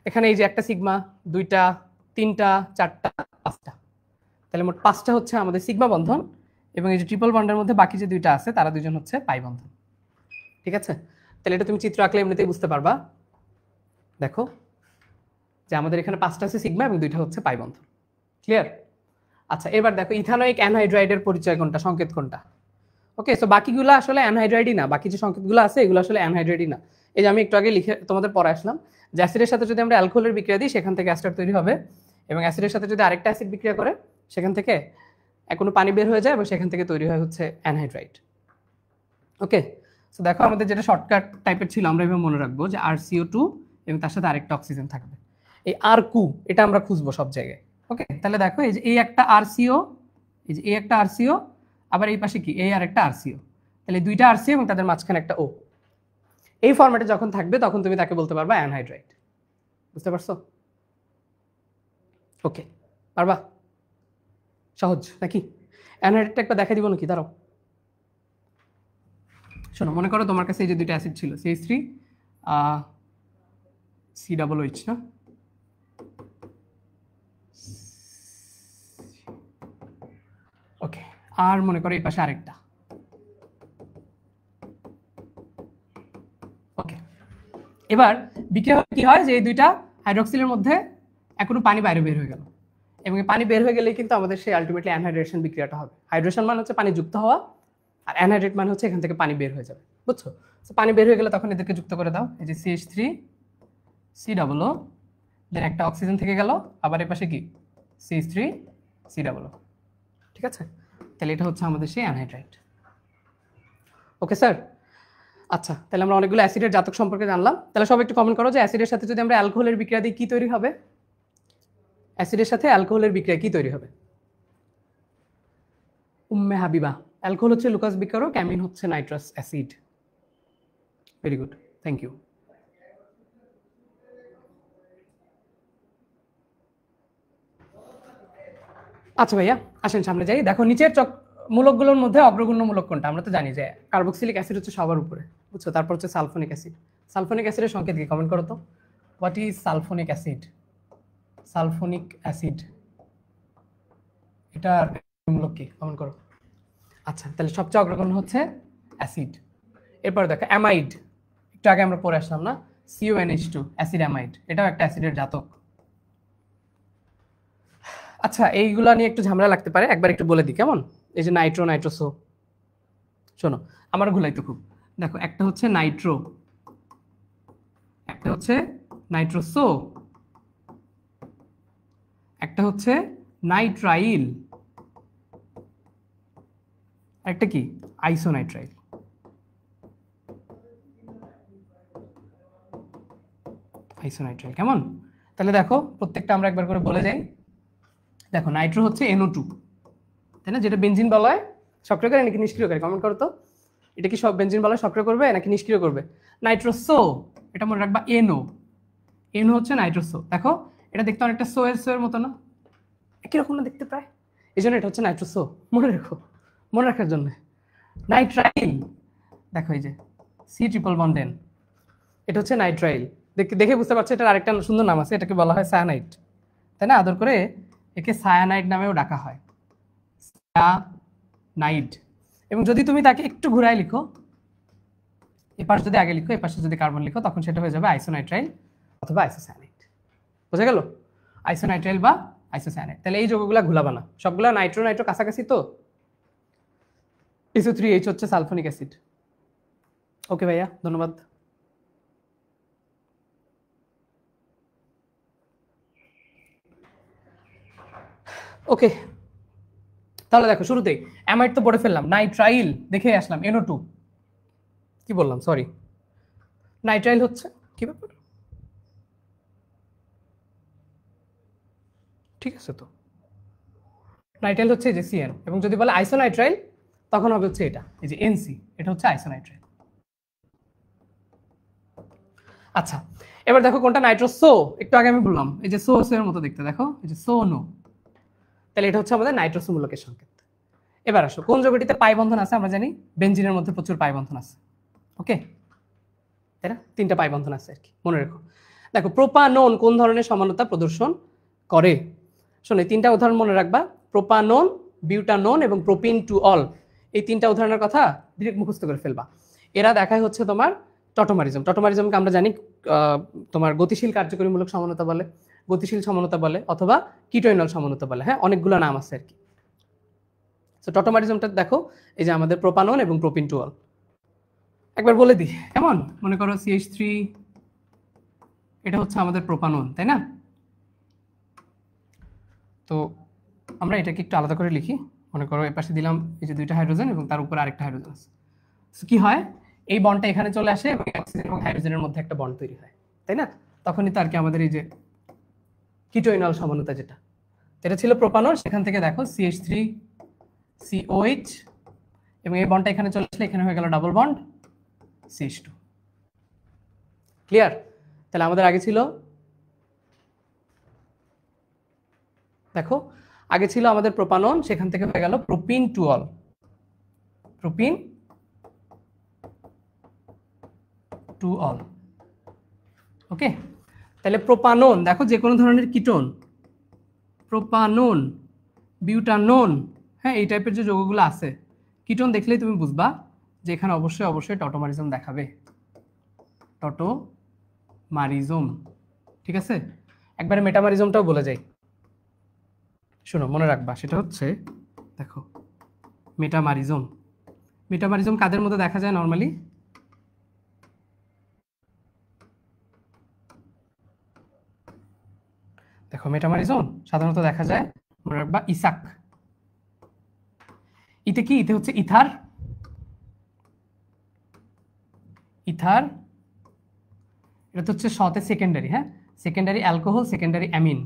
Speaker 1: এখানে এই যে একটা সিগমা, 2টা, 3টা, 4টা, 5টা, তাহলে মোট 5টা হচ্ছে আমাদের সিগমা বন্ধন, এবং এই যে ট্রিপল বন্ডের মধ্যে বাকি যে 2টা আছে তারা দুজন হচ্ছে পাই বন্ধন, ঠিক আছে? তাহলে এটা তুমি চিত্র আঁকলে এমনিতেই বুঝতে পারবা। দেখো যে আমাদের এখানে 5টা আছে সিগমা এবং 2টা হচ্ছে পাই বন্ধন, ক্লিয়ার? আচ্ছা, এবার দেখো ইথানোয়িক অ্যানহাইড্রাইডের পরিচয় কোনটা, সংকেত কোনটা? ওকে, সো বাকিগুলো আসলে অ্যানহাইড্রাইডই না, বাকি যে সংকেতগুলো আছে এগুলো আসলে অ্যানহাইড্রাইডই না। এই যে আমি একটু আগে লিখে তোমাদের পড়ে আসলাম যে অ্যাসিডের সাথে যদি আমরা অ্যালকোহলের বিক্রিয়া দিই সেখান থেকে অ্যাস্টার তৈরি হবে, এবং অ্যাসিডের সাথে যদি আরেকটা অ্যাসিড বিক্রিয়া করে সেখান থেকে কোনো পানি বের হয়ে যায় এবং সেখান থেকে তৈরি হয় হচ্ছে অ্যানহাইড্রাইড। ওকে, সো দেখো আমাদের যেটা শর্টকাট টাইপের ছিল আমরা এভাবে মনে রাখবো যে RCO2 এবং তার সাথে আরেকটা অক্সিজেন থাকবে। এই আর কু এটা আমরা খুঁজবো সব জায়গায়। ওকে, তাহলে দেখো এই যে এই একটা আরসিও, এই যে এই একটা আরসিও, আবার এই পাশে কি এই আর একটা আরসিও, তাহলে দুইটা আরসিও এবং তাদের মাঝখানে একটা ও। এই ফরম্যাটে যখন থাকবে তখন তুমি তাকে বলতে পারবা অ্যানহাইড্রাইট। বুঝতে পারছো? ওকে, পারবা? সহজ নাকি? অ্যানহাইড্রাইটটা একটা দেখা দিব নাকি? দাঁড়াও, শোনো, মনে করো তোমার কাছে এই যে দুইটা অ্যাসিড ছিল, CH3 COOH না, ওকে, আর মনে করো এই পাশে আরেকটা। ওকে, এবার বিক্রিয়া কি হয় যে এই দুইটা হাইড্রোক্সিলের মধ্যে এখনো পানি বাইরে বের হয়ে গেল, এবং এই পানি বের হয়ে গেলেই কিন্তু আমাদের সেই আলটিমেটলি অ্যানহাইড্রেশন বিক্রিয়াটা হবে। হাইড্রেশন মানে হচ্ছে পানি যুক্ত হওয়া, আর অ্যানহাইড্রেট মানে হচ্ছে এখান থেকে পানি বের হয়ে যাবে। বুঝছো? তো পানি বের হয়ে গেলে তখন এদেরকে যুক্ত করে দাও, এই যে CH3 COO, দেন একটা অক্সিজেন থেকে গেল, আবার এই পাশে কি CH3 COO। ঠিক আছে, তাহলে এটা হচ্ছে আমাদের সেই অ্যানহাইড্রাইট। ওকে স্যার, আচ্ছা, তাহলে আমরা অনেকগুলো অ্যাসিডের জাতক সম্পর্কে জানলাম। তাহলে সব একটু কমেন্ট করো যে অ্যাসিডের সাথে যদি আমরা অ্যালকোহলের বিক্রিয়া দিই কি তৈরি হবে? অ্যাসিডের সাথে অ্যালকোহলের বিক্রিয়া কি তৈরি হবে? উম্মে হাবিবা, অ্যালকোহল হচ্ছে লুকাস বিকারো, ক্যামিন হচ্ছে nitrous acid. Very good, thank you. আচ্ছা ভাইয়া, আসেন সামনে যাই। দেখো নিচের মূলকগুলোর মধ্যে অগ্রগণ্য মূলক কোনটা? আমরা তো জানি যে কার্বক্সিলিক অ্যাসিড হচ্ছে সবার উপরে, বুঝছো? তারপর হচ্ছে সালফোনিক অ্যাসিড। সালফোনিক অ্যাসিডের সংকেত কি? কমেন্ট করো তো, what is sulphonic acid? Sulphonic acid এটা মূলক কি? কমেন্ট করো। আচ্ছা, তাহলে সবচেয়ে অগ্রগণ্য হচ্ছে অ্যাসিড। এরপরে দেখো অ্যামাইড, একটু আগে আমরা পড়ে আসলাম না, CuNH2 অ্যাসিড অ্যামাইড, এটাও একটা অ্যাসিডের জাতক। আচ্ছা, এইগুলা নিয়ে একটু ঝামেলা লাগতে পারে, একবার একটু বলে দিই কেমন? এই যে নাইট্রো, নাইট্রোসো, শোনো আমার ঘুলাই তো খুব। দেখো একটা হচ্ছে নাইট্রো, একটা হচ্ছে নাইট্রোসো, একটা হচ্ছে নাইট্রাইল, একটা কি আইসোনাইট্রাইল। আইসোনাইট্রাইল কেমন? তাহলে দেখো প্রত্যেকটা আমরা একবার করে বলে যাই। দেখো নাইট্রো হচ্ছে NO2, তাই না? যেটা বেনজিন বলয় সক্রিয় করে নাকি নিষ্ক্রিয় করে? কমেন্ট করো তো, এটা কি সব বেনজিন বলয় সক্রিয় করবে নাকি নিষ্ক্রিয় করবে? নাইট্রোসো, এটা মনে রাখবা NO, NO হচ্ছে নাইট্রোসো। দেখো এটা দেখতে অনেকটা সোয়ের মতো না? একই রকম না দেখতে প্রায়? এই জন্য এটা হচ্ছে নাইট্রোসো, মনে রেখো, মনে রাখার জন্য। নাইট্রাইল, দেখো এই যে C�BN, এটা হচ্ছে নাইট্রাইল। দেখে বুঝতে পারছো এটার আরেকটা সুন্দর নাম আছে, এটাকে বলা হয় সায়ানাইড, তাই না? আদর করে একে সায়ানাইড নামেও ডাকা হয়, সায়ানাইড। এবং যদি তুমি তাকে একটু ঘুরায় লিখো, এপাশ যদি আগে লিখো, এপাশে যদি কার্বন লিখো, তখন সেটা হয়ে যাবে আইসোনাইট্রাইল অথবা আইসোসায়ানাইড। বোঝা গেল? আইসোনাইট্রাইল বা আইসোসায়ানাইড। তাহলে এই যৌগগুলা ঘুলাবা না, সবগুলা নাইট্রো নাইট্রো কাছাকাছি তো। SO3H হচ্ছে সালফোনিক অ্যাসিড। ওকে ভাইয়া, ধন্যবাদ। ওকে, তাহলে দেখো শুরুতেই অ্যামাইড তো পড়ে ফেললাম, নাইট্রাইল দেখে আসলাম, NO2। কি বললাম, সরি, নাইট্রাইল হচ্ছে কি ব্যাপার? ঠিক আছে তো, নাইট্রাইল হচ্ছে যে CN, এবং যদি বলে আইসোনাইট্রাইল তখন হবে হচ্ছে এটা, এই যে NC, এটা হচ্ছে আইসোনাইট্রাইল। আচ্ছা, এবার দেখো কোনটা নাইট্রোসো, একটু আগে আমি বললাম এই যে সোসের মতো দেখতে, দেখো এই যে সোনো, তাহলে এটা হচ্ছে আমাদের নাইট্রোসো মূলকের সংকেত। এবার আসো কোন যৌগটিতে পাই বন্ধন আছে? আমরা জানি বেনজিনের মধ্যে প্রচুর পাই বন্ধন আছে, ওকে, তাই না? 3টা পাই বন্ধন আছে আর কি, মনে রেখো। দেখো প্রোপানন কোন ধরনের সমানতা প্রদর্শন করে? শোনো এই 3টা উদাহরণ মনে রাখবা, প্রোপানন, বিউটানন এবং প্রোপিন টু অল। এই 3টা উদাহরণের কথা ডিরেক্ট মুখস্থ করে ফেলবা। এরা দেখায় হচ্ছে তোমার টটোমারিজম। টটোমারিজমকে আমরা জানি তোমার গতিশীল কার্যকরীমূলক সমানতা বলে, গতিশীল সমানতা বলে, অথবা কিটোইনল সমানতা বলে। হ্যাঁ, অনেকগুলো নাম আছে আর কি। তো টটোমারিজমটা দেখো, এই যে আমাদের প্রোপানন এবং প্রোপিন টু অল। একবার বলে দিই কেমন? মনে করো CH3, এটা হচ্ছে আমাদের প্রোপানন, তাই না? তো আমরা এটাকে একটু আলাদা করে লিখি। মনে করো এপাশে দিলাম এই যে 2টা হাইড্রোজেন এবং তার উপর আরেকটা হাইড্রোজেন আছে। কি হয়, এই বন্ডটা এখানে চলে আসে এবং অক্সিজেন এবং হাইড্রোজেনের মধ্যে একটা বন্ড তৈরি হয়, তাই না? তখনই তো আর কি আমাদের এই যে কিটোইনল সমানতা যেটা, এটা ছিল প্রোপানল, সেখান থেকে দেখো CH3 COH এবং এই বন্ডটা এখানে চলে আসলে এখানে হয়ে গেল ডাবল বন্ড CH2। ক্লিয়ার? তাহলে আমাদের আগে ছিল, দেখো আগে ছিল আমাদের প্রোপানন, সেখান থেকে হয়ে গেল propene two ol, propene two ol. Okay, তাহলে প্রোপানন দেখো যে কোনো ধরনের কিটোন, প্রোপানন, বিউটানন, হ্যাঁ এই টাইপের যে যৌগগুলো আছে, কিটোন দেখলেই তুমি বুঝবা যে এখানে অবশ্যই অবশ্যই টটোমারিজম দেখাবে, টটোমারিজম। ঠিক আছে, একবারে মেটামারিজমটাও বলে যাই, শোনো মনে রাখবা, সেটা হচ্ছে দেখো মেটামারিজম। মেটামারিজম কাদের মধ্যে দেখা যায় নর্মালি? দেখো মেটামারিজম সাধারণত দেখা যায়, মনে রাখবা ইসাক। ইতে কি? ইতে হচ্ছে ইথার, ইথার, এটা হচ্ছে সতে সেকেন্ডারি, হ্যাঁ secondary alcohol, secondary amine,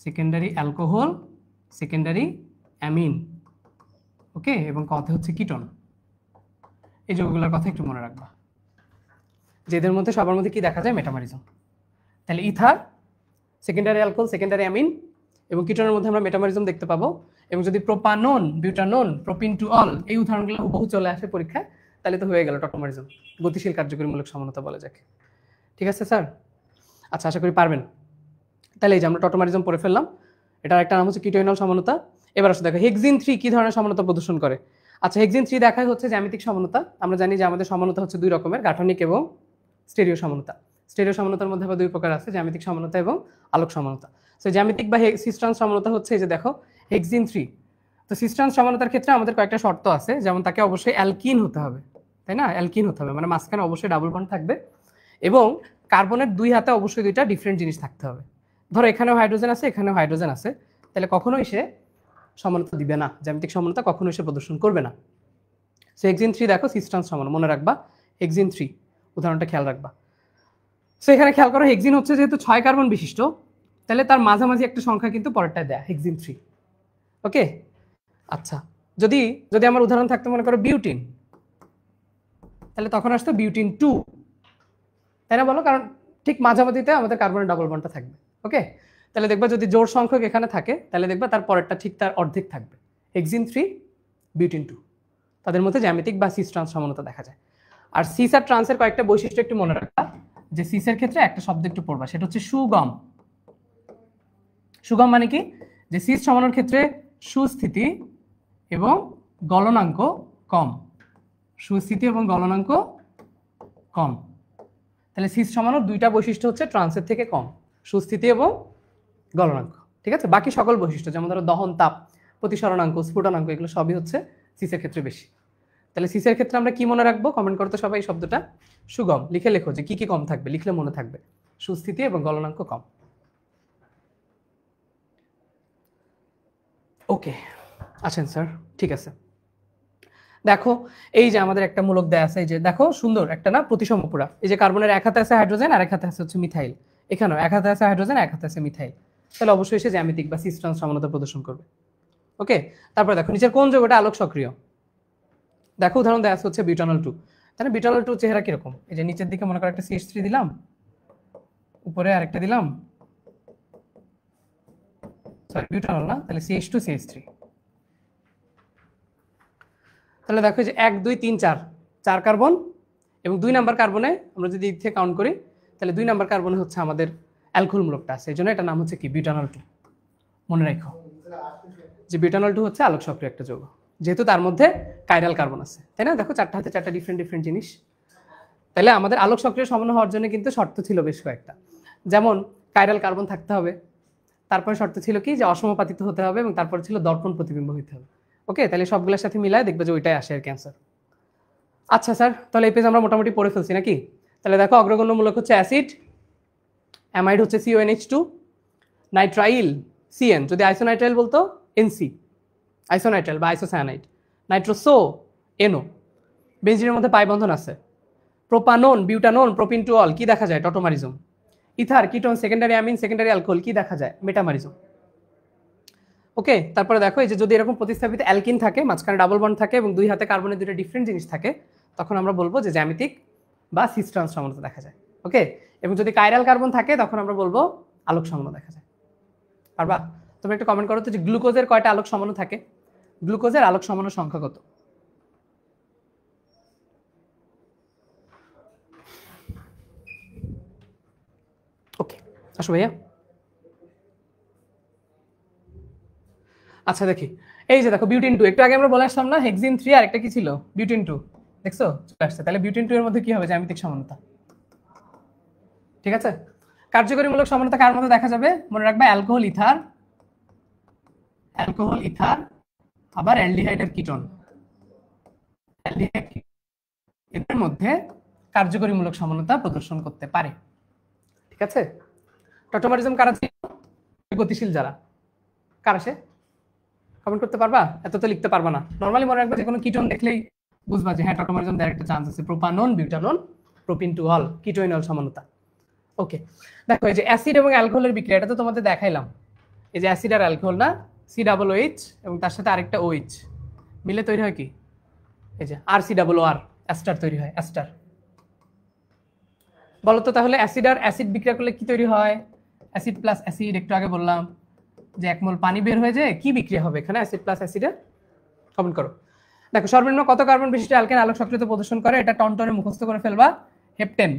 Speaker 1: secondary alcohol, secondary amine. Okay, এবং কতে হচ্ছে কিটোন। এই যৌগগুলোর কথা একটু মনে রাখবা, যেদের মধ্যে সবার মধ্যে কি দেখা যায়? মেটামারিজম। তাহলে ether, secondary alcohol, secondary amine এবং কিটোনের মধ্যে আমরা মেটামারিজম দেখতে পাবো। এবং যদি propanone, butanone, propene two all এই উদাহরণগুলো হুবহু চলে আসে পরীক্ষায়, তাহলে তো হয়ে গেল টটোমারিজম, গতিশীল কার্যকরীমূলক সমানতা বলা যাকে। ঠিক আছে স্যার? আচ্ছা, আশা করি পারবেন। তাহলে এই যে আমরা টটোমারিজম পড়ে ফেললাম, এটার একটা নাম হচ্ছে কিটোইনল সমানতা। এবার আসলে দেখো হেক্সিন 3 কি ধরনের সমানতা প্রদর্শন করে। আচ্ছা, হেক্সিন 3 দেখায় হচ্ছে জ্যামিতিক সমানতা। আমরা জানি যে আমাদের সমানতা হচ্ছে দুই রকমের, গাঠনিক এবং স্টেরিও সমানতা। স্টেরিও সমানতার মধ্যে আবার দুই প্রকার আছে, জ্যামিতিক সমানতা এবং আলোক সমানতা। সো জ্যামিতিক বা সিস্টার্ন সমানতা হচ্ছে এই যে দেখো হেক্সিন 3। তো সিস্টার্ন সমানতার ক্ষেত্রে আমাদের কয়েকটা শর্ত আছে, যেমন তাকে অবশ্যই অ্যালকিন হতে হবে, তাই না? অ্যালকিন হতে হবে মানে মাঝখানে অবশ্যই ডাবল বন্ড থাকবে এবং কার্বনের দুই হাতে অবশ্যই দুইটা ডিফারেন্ট জিনিস থাকতে হবে। ধরো এখানেও হাইড্রোজেন আছে, এখানেও হাইড্রোজেন আছে, তাহলে কখনোই সে সমানতা দিবে না, জ্যামিতিক সমানতা কখনোই সে প্রদর্শন করবে না। সো হেক্সিন 3 দেখো সিস্টার্ন সমান, মনে রাখবা হেক্সিন 3 উদাহরণটা খেয়াল রাখবা। সো এখানে খেয়াল করো হেক্সিন হচ্ছে যেহেতু 6 কার্বন বিশিষ্ট, তাহলে তার মাঝামাঝি একটা সংখ্যা কিন্তু পরেরটায় দেয়া, হেক্সিন 3। ওকে, আচ্ছা যদি যদি আমার উদাহরণ থাকতো মনে করো বিউটিন, তাহলে তখন আসতো বিউটিন 2, তাই না বলো? কারণ ঠিক মাঝামাঝিতে আমাদের কার্বনের ডাবল বন্ডটা থাকবে। ওকে, তাহলে দেখবা যদি জোড় সংখ্যক এখানে থাকে, তাহলে দেখবা তার পরেরটা ঠিক তার অর্ধেক থাকবে, হেক্সিন 3 বিউটিন 2। তাদের মধ্যে জ্যামিতিক বা সিস ট্রান্স সমানতা দেখা যায়। আর সিস আর ট্রান্সের কয়েকটা বৈশিষ্ট্য একটু মনে রাখবা, যে সিসের ক্ষেত্রে একটা শব্দ একটু পড়বা, সেটা হচ্ছে সুগম। সুগম মানে কি? যে সিস সমানোর ক্ষেত্রে সুস্থিতি এবং গলনাঙ্ক কম, সুস্থিতি এবং গলনাঙ্ক কম। তাহলে সিস সমানোর দুইটা বৈশিষ্ট্য হচ্ছে ট্রান্সের থেকে কম, সুস্থিতি এবং গলনাঙ্ক। ঠিক আছে, বাকি সকল বৈশিষ্ট্য যেমন ধরো দহন তাপ, প্রতিসরণাঙ্ক, স্ফুটনাঙ্ক, এগুলো সবই হচ্ছে সিসের ক্ষেত্রে বেশি। তাহলে সিসের ক্ষেত্রে আমরা কি মনে রাখবো? কমেন্ট করতে সবাই এই শব্দটা সুগম লিখে লেখো, যে কি কি কম থাকবে, লিখলে মনে থাকবে সুস্থিতি এবং গলনাঙ্ক কম। ওকে, আছেন স্যার? ঠিক আছে, দেখো এই যে আমাদের একটা মূলক দেয়া আছে, এই যে দেখো সুন্দর একটা না প্রতিসম পুরা, এই যে কার্বনের এক হাতে আছে হাইড্রোজেন আর এক হাতে আছে হচ্ছে মিথাইল, এখানেও এক হাতে আছে হাইড্রোজেন এক হাতে আছে মিথাইল, তাহলে অবশ্যই সে জ্যামিতিক বা সিস ট্রান্স সমানতা প্রদর্শন করবে। ওকে, তারপরে দেখো নিচের কোন যৌগটা আলোক সক্রিয়? দেখো উদাহরণ দেয়া আছে হচ্ছে বিউটানল 2। তাহলে বিউটানল 2 চেহারা কিরকম? এই যে নিচের দিকে মনে করো একটা CH3 দিলাম, উপরে আরেকটা দিলাম, সরি বিউটানল না, তাহলে CH2 CH3। তাহলে দেখো যে 1 2 3 4 4 কার্বন এবং 2 নাম্বার কার্বনে আমরা যদি দিক থেকে কাউন্ট করি, তাহলে 2 নাম্বার কার্বনে হচ্ছে আমাদের অ্যালকোহল মূলকটা আছে, এই জন্য এটা নাম হচ্ছে কি বিউটানল 2। মনে রাখো যে বিউটানল 2 হচ্ছে আলোক সক্রিয় একটা যৌগ, যেহেতু তার মধ্যে কাইরাল কার্বন আছে, তাই না? দেখো চারটা হাতে চারটা ডিফারেন্ট জিনিস। তাহলে আমাদের আলোক সক্রিয় সমান হওয়ার জন্য কিন্তু শর্ত ছিল বেশ কয়েকটা, যেমন কাইরাল কার্বন থাকতে হবে, তারপরে শর্ত ছিল কি যে অসমপাতিত হতে হবে, এবং তারপরে ছিল দর্পণ প্রতিবিম্ব হতে হবে। ওকে, তাহলে সবগুলোর সাথে মিলায় দেখবে যে ওইটাই আসে আর ক্যান্সার। আচ্ছা স্যার, তাহলে এই পেজ আমরা মোটামুটি পড়ে ফেলছি নাকি? তাহলে দেখো অগ্রগণ্য মূলক হচ্ছে অ্যাসিড, অ্যামাইড হচ্ছে CONH2, নাইট্রাইল CN, যদি আইসোনাইট্রাইল বলতো NC, আইসোনাইট্রাইল বা আইসোসায়ানাইড, নাইট্রোসো NO, বেঞ্জিনের মধ্যে পাই বন্ধন আছে, propanone, butanone, propene two all কি দেখা যায়? Tautomerism. Ether ketone secondary amine secondary alcohol কি দেখা যায়? মেটামারিজম। ওকে, তারপরে দেখো এই যে যদি এরকম প্রতিস্থাপিত অ্যালকিন থাকে, মাঝখানে ডাবল বন্ড থাকে এবং দুই হাতে কার্বনের দুটো ডিফারেন্ট জিনিস থাকে, তখন আমরা বলবো যে জ্যামিতিক বা সিস ট্রান্স সমতা দেখা যায়। ওকে, এবং যদি কাইরাল কার্বন থাকে তখন আমরা বলবো আলোক সমতা দেখা যায়। পারবা? তুমি একটু কমেন্ট করো তো যে গ্লুকোজের কয়টা আলোক সমাণু থাকে? গ্লুকোজের আলোক সমাণু সংখ্যা কত? ওকে, আসো ভাইয়া। আচ্ছা দেখি, এই যে দেখো বিউটিন 2, একটু আগে আমরা বলে আসলাম না হেক্সিন 3 আর একটা কি ছিল? বিউটিন 2। দেখছো চলে আসছে। তাহলে বিউটিন 2 এর মধ্যে কি হবে? জ্যামিতিক সমানতা। ঠিক আছে, কার্যকরীমূলক সমানতা কার মধ্যে দেখা যাবে? মনে রাখবে অ্যালকোহল ইথার, অ্যালকোহল ইথার, আবার অ্যালডিহাইড আর কিটোন, অ্যালডিহাইড এদের মধ্যে কার্যকরীমূলক সমানতা প্রদর্শন করতে পারে। ঠিক আছে, টটোমারিজম কারা ছিল? গতিশীল যারা। কারা সে? কমেন্ট করতে পারবা? এত তো লিখতে পারবা না। নরমালি মনে রাখবে যে কোনো কিটোন দেখলেই বুঝবা যে হ্যাঁ টটোমারিজম দেওয়ার একটা চান্স আছে। Propanone, butanone, propene two ol, keto enol সমানতা। ওকে, দেখো এই যে অ্যাসিড এবং অ্যালকোহলের বিক্রিয়া, এটা তো তোমাদের দেখাইলাম। এই যে অ্যাসিড আর অ্যালকোহল না, COOH এবং তার সাথে আরেকটা OH মিলে তৈরি হয় কি? এই যে RCOR, অ্যাস্টার তৈরি হয়, অ্যাস্টার। বলো তো তাহলে অ্যাসিড আর অ্যাসিড বিক্রিয়া করলে কি তৈরি হয়? অ্যাসিড প্লাস অ্যাসিড, একটু আগে বললাম যে 1 মোল পানি বের হয়ে যায়, কি বিক্রিয়া হবে এখানে অ্যাসিড প্লাস অ্যাসিডে? কমেন্ট করো। দেখো সর্বনিম্ন কত কার্বন বিশিষ্ট অ্যালকেন আলোক সক্রিয়তা প্রদর্শন করে? এটা টনটনে মুখস্থ করে ফেলবা। হেপটেন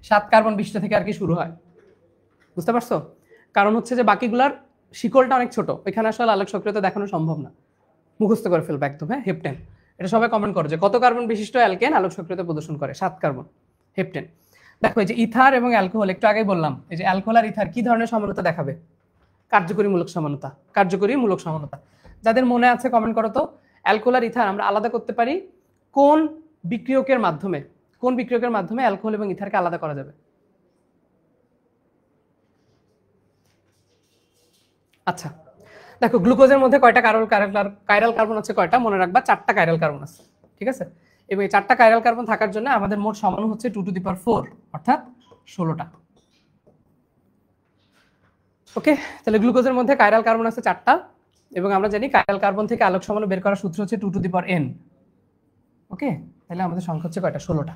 Speaker 1: 7 কার্বন বিশিষ্ট থেকে আর কি শুরু হয়। বুঝতে পারছো? কারণ হচ্ছে যে বাকিগুলার শিকলটা অনেক ছোট, এখানে আসলে আলোক সক্রিয়তা দেখানো সম্ভব না। মুখস্থ করে ফেলবা একদম। হ্যাঁ, হেপটেন। এটা সবাই কমেন্ট করো যে কত কার্বন বিশিষ্ট অ্যালকেন আলোক সক্রিয়তা প্রদর্শন করে? 7 কার্বন, হেপটেন। দেখো এই যে ইথার এবং অ্যালকোহল, একটু আগেই বললাম এই যে অ্যালকোহল আর ইথার কি ধরনের সমানতা দেখাবে? কার্যকরীমূলক সমানতা, কার্যকরীমূলক সমানতা। যাদের মনে আছে কমেন্ট করো তো, অ্যালকোহল আর ইথার আমরা আলাদা করতে পারি কোন বিক্রিয়কের মাধ্যমে? কোন বিক্রিয়কের মাধ্যমে অ্যালকোহল এবং ইথারকে আলাদা করা যাবে? আচ্ছা দেখো, গ্লুকোজের মধ্যে কয়টা কাইরাল কার্বন আছে? কয়টা? মনে রাখবা 4টা কাইরাল কার্বন আছে। ঠিক আছে, এবং এই 4টা কাইরাল কার্বন থাকার জন্য আমাদের মোট সমাণু হচ্ছে 2 টু দি পাওয়ার 4, অর্থাৎ 16টা। ওকে, তাহলে গ্লুকোজের মধ্যে কাইরাল কার্বন আছে 4টা, এবং আমরা জানি কাইরাল কার্বন থেকে আলোক সমাণু বের করার সূত্র হচ্ছে 2 টু দি পাওয়ার n। ওকে, তাহলে আমাদের সংখ্যা হচ্ছে কয়টা? 16টা।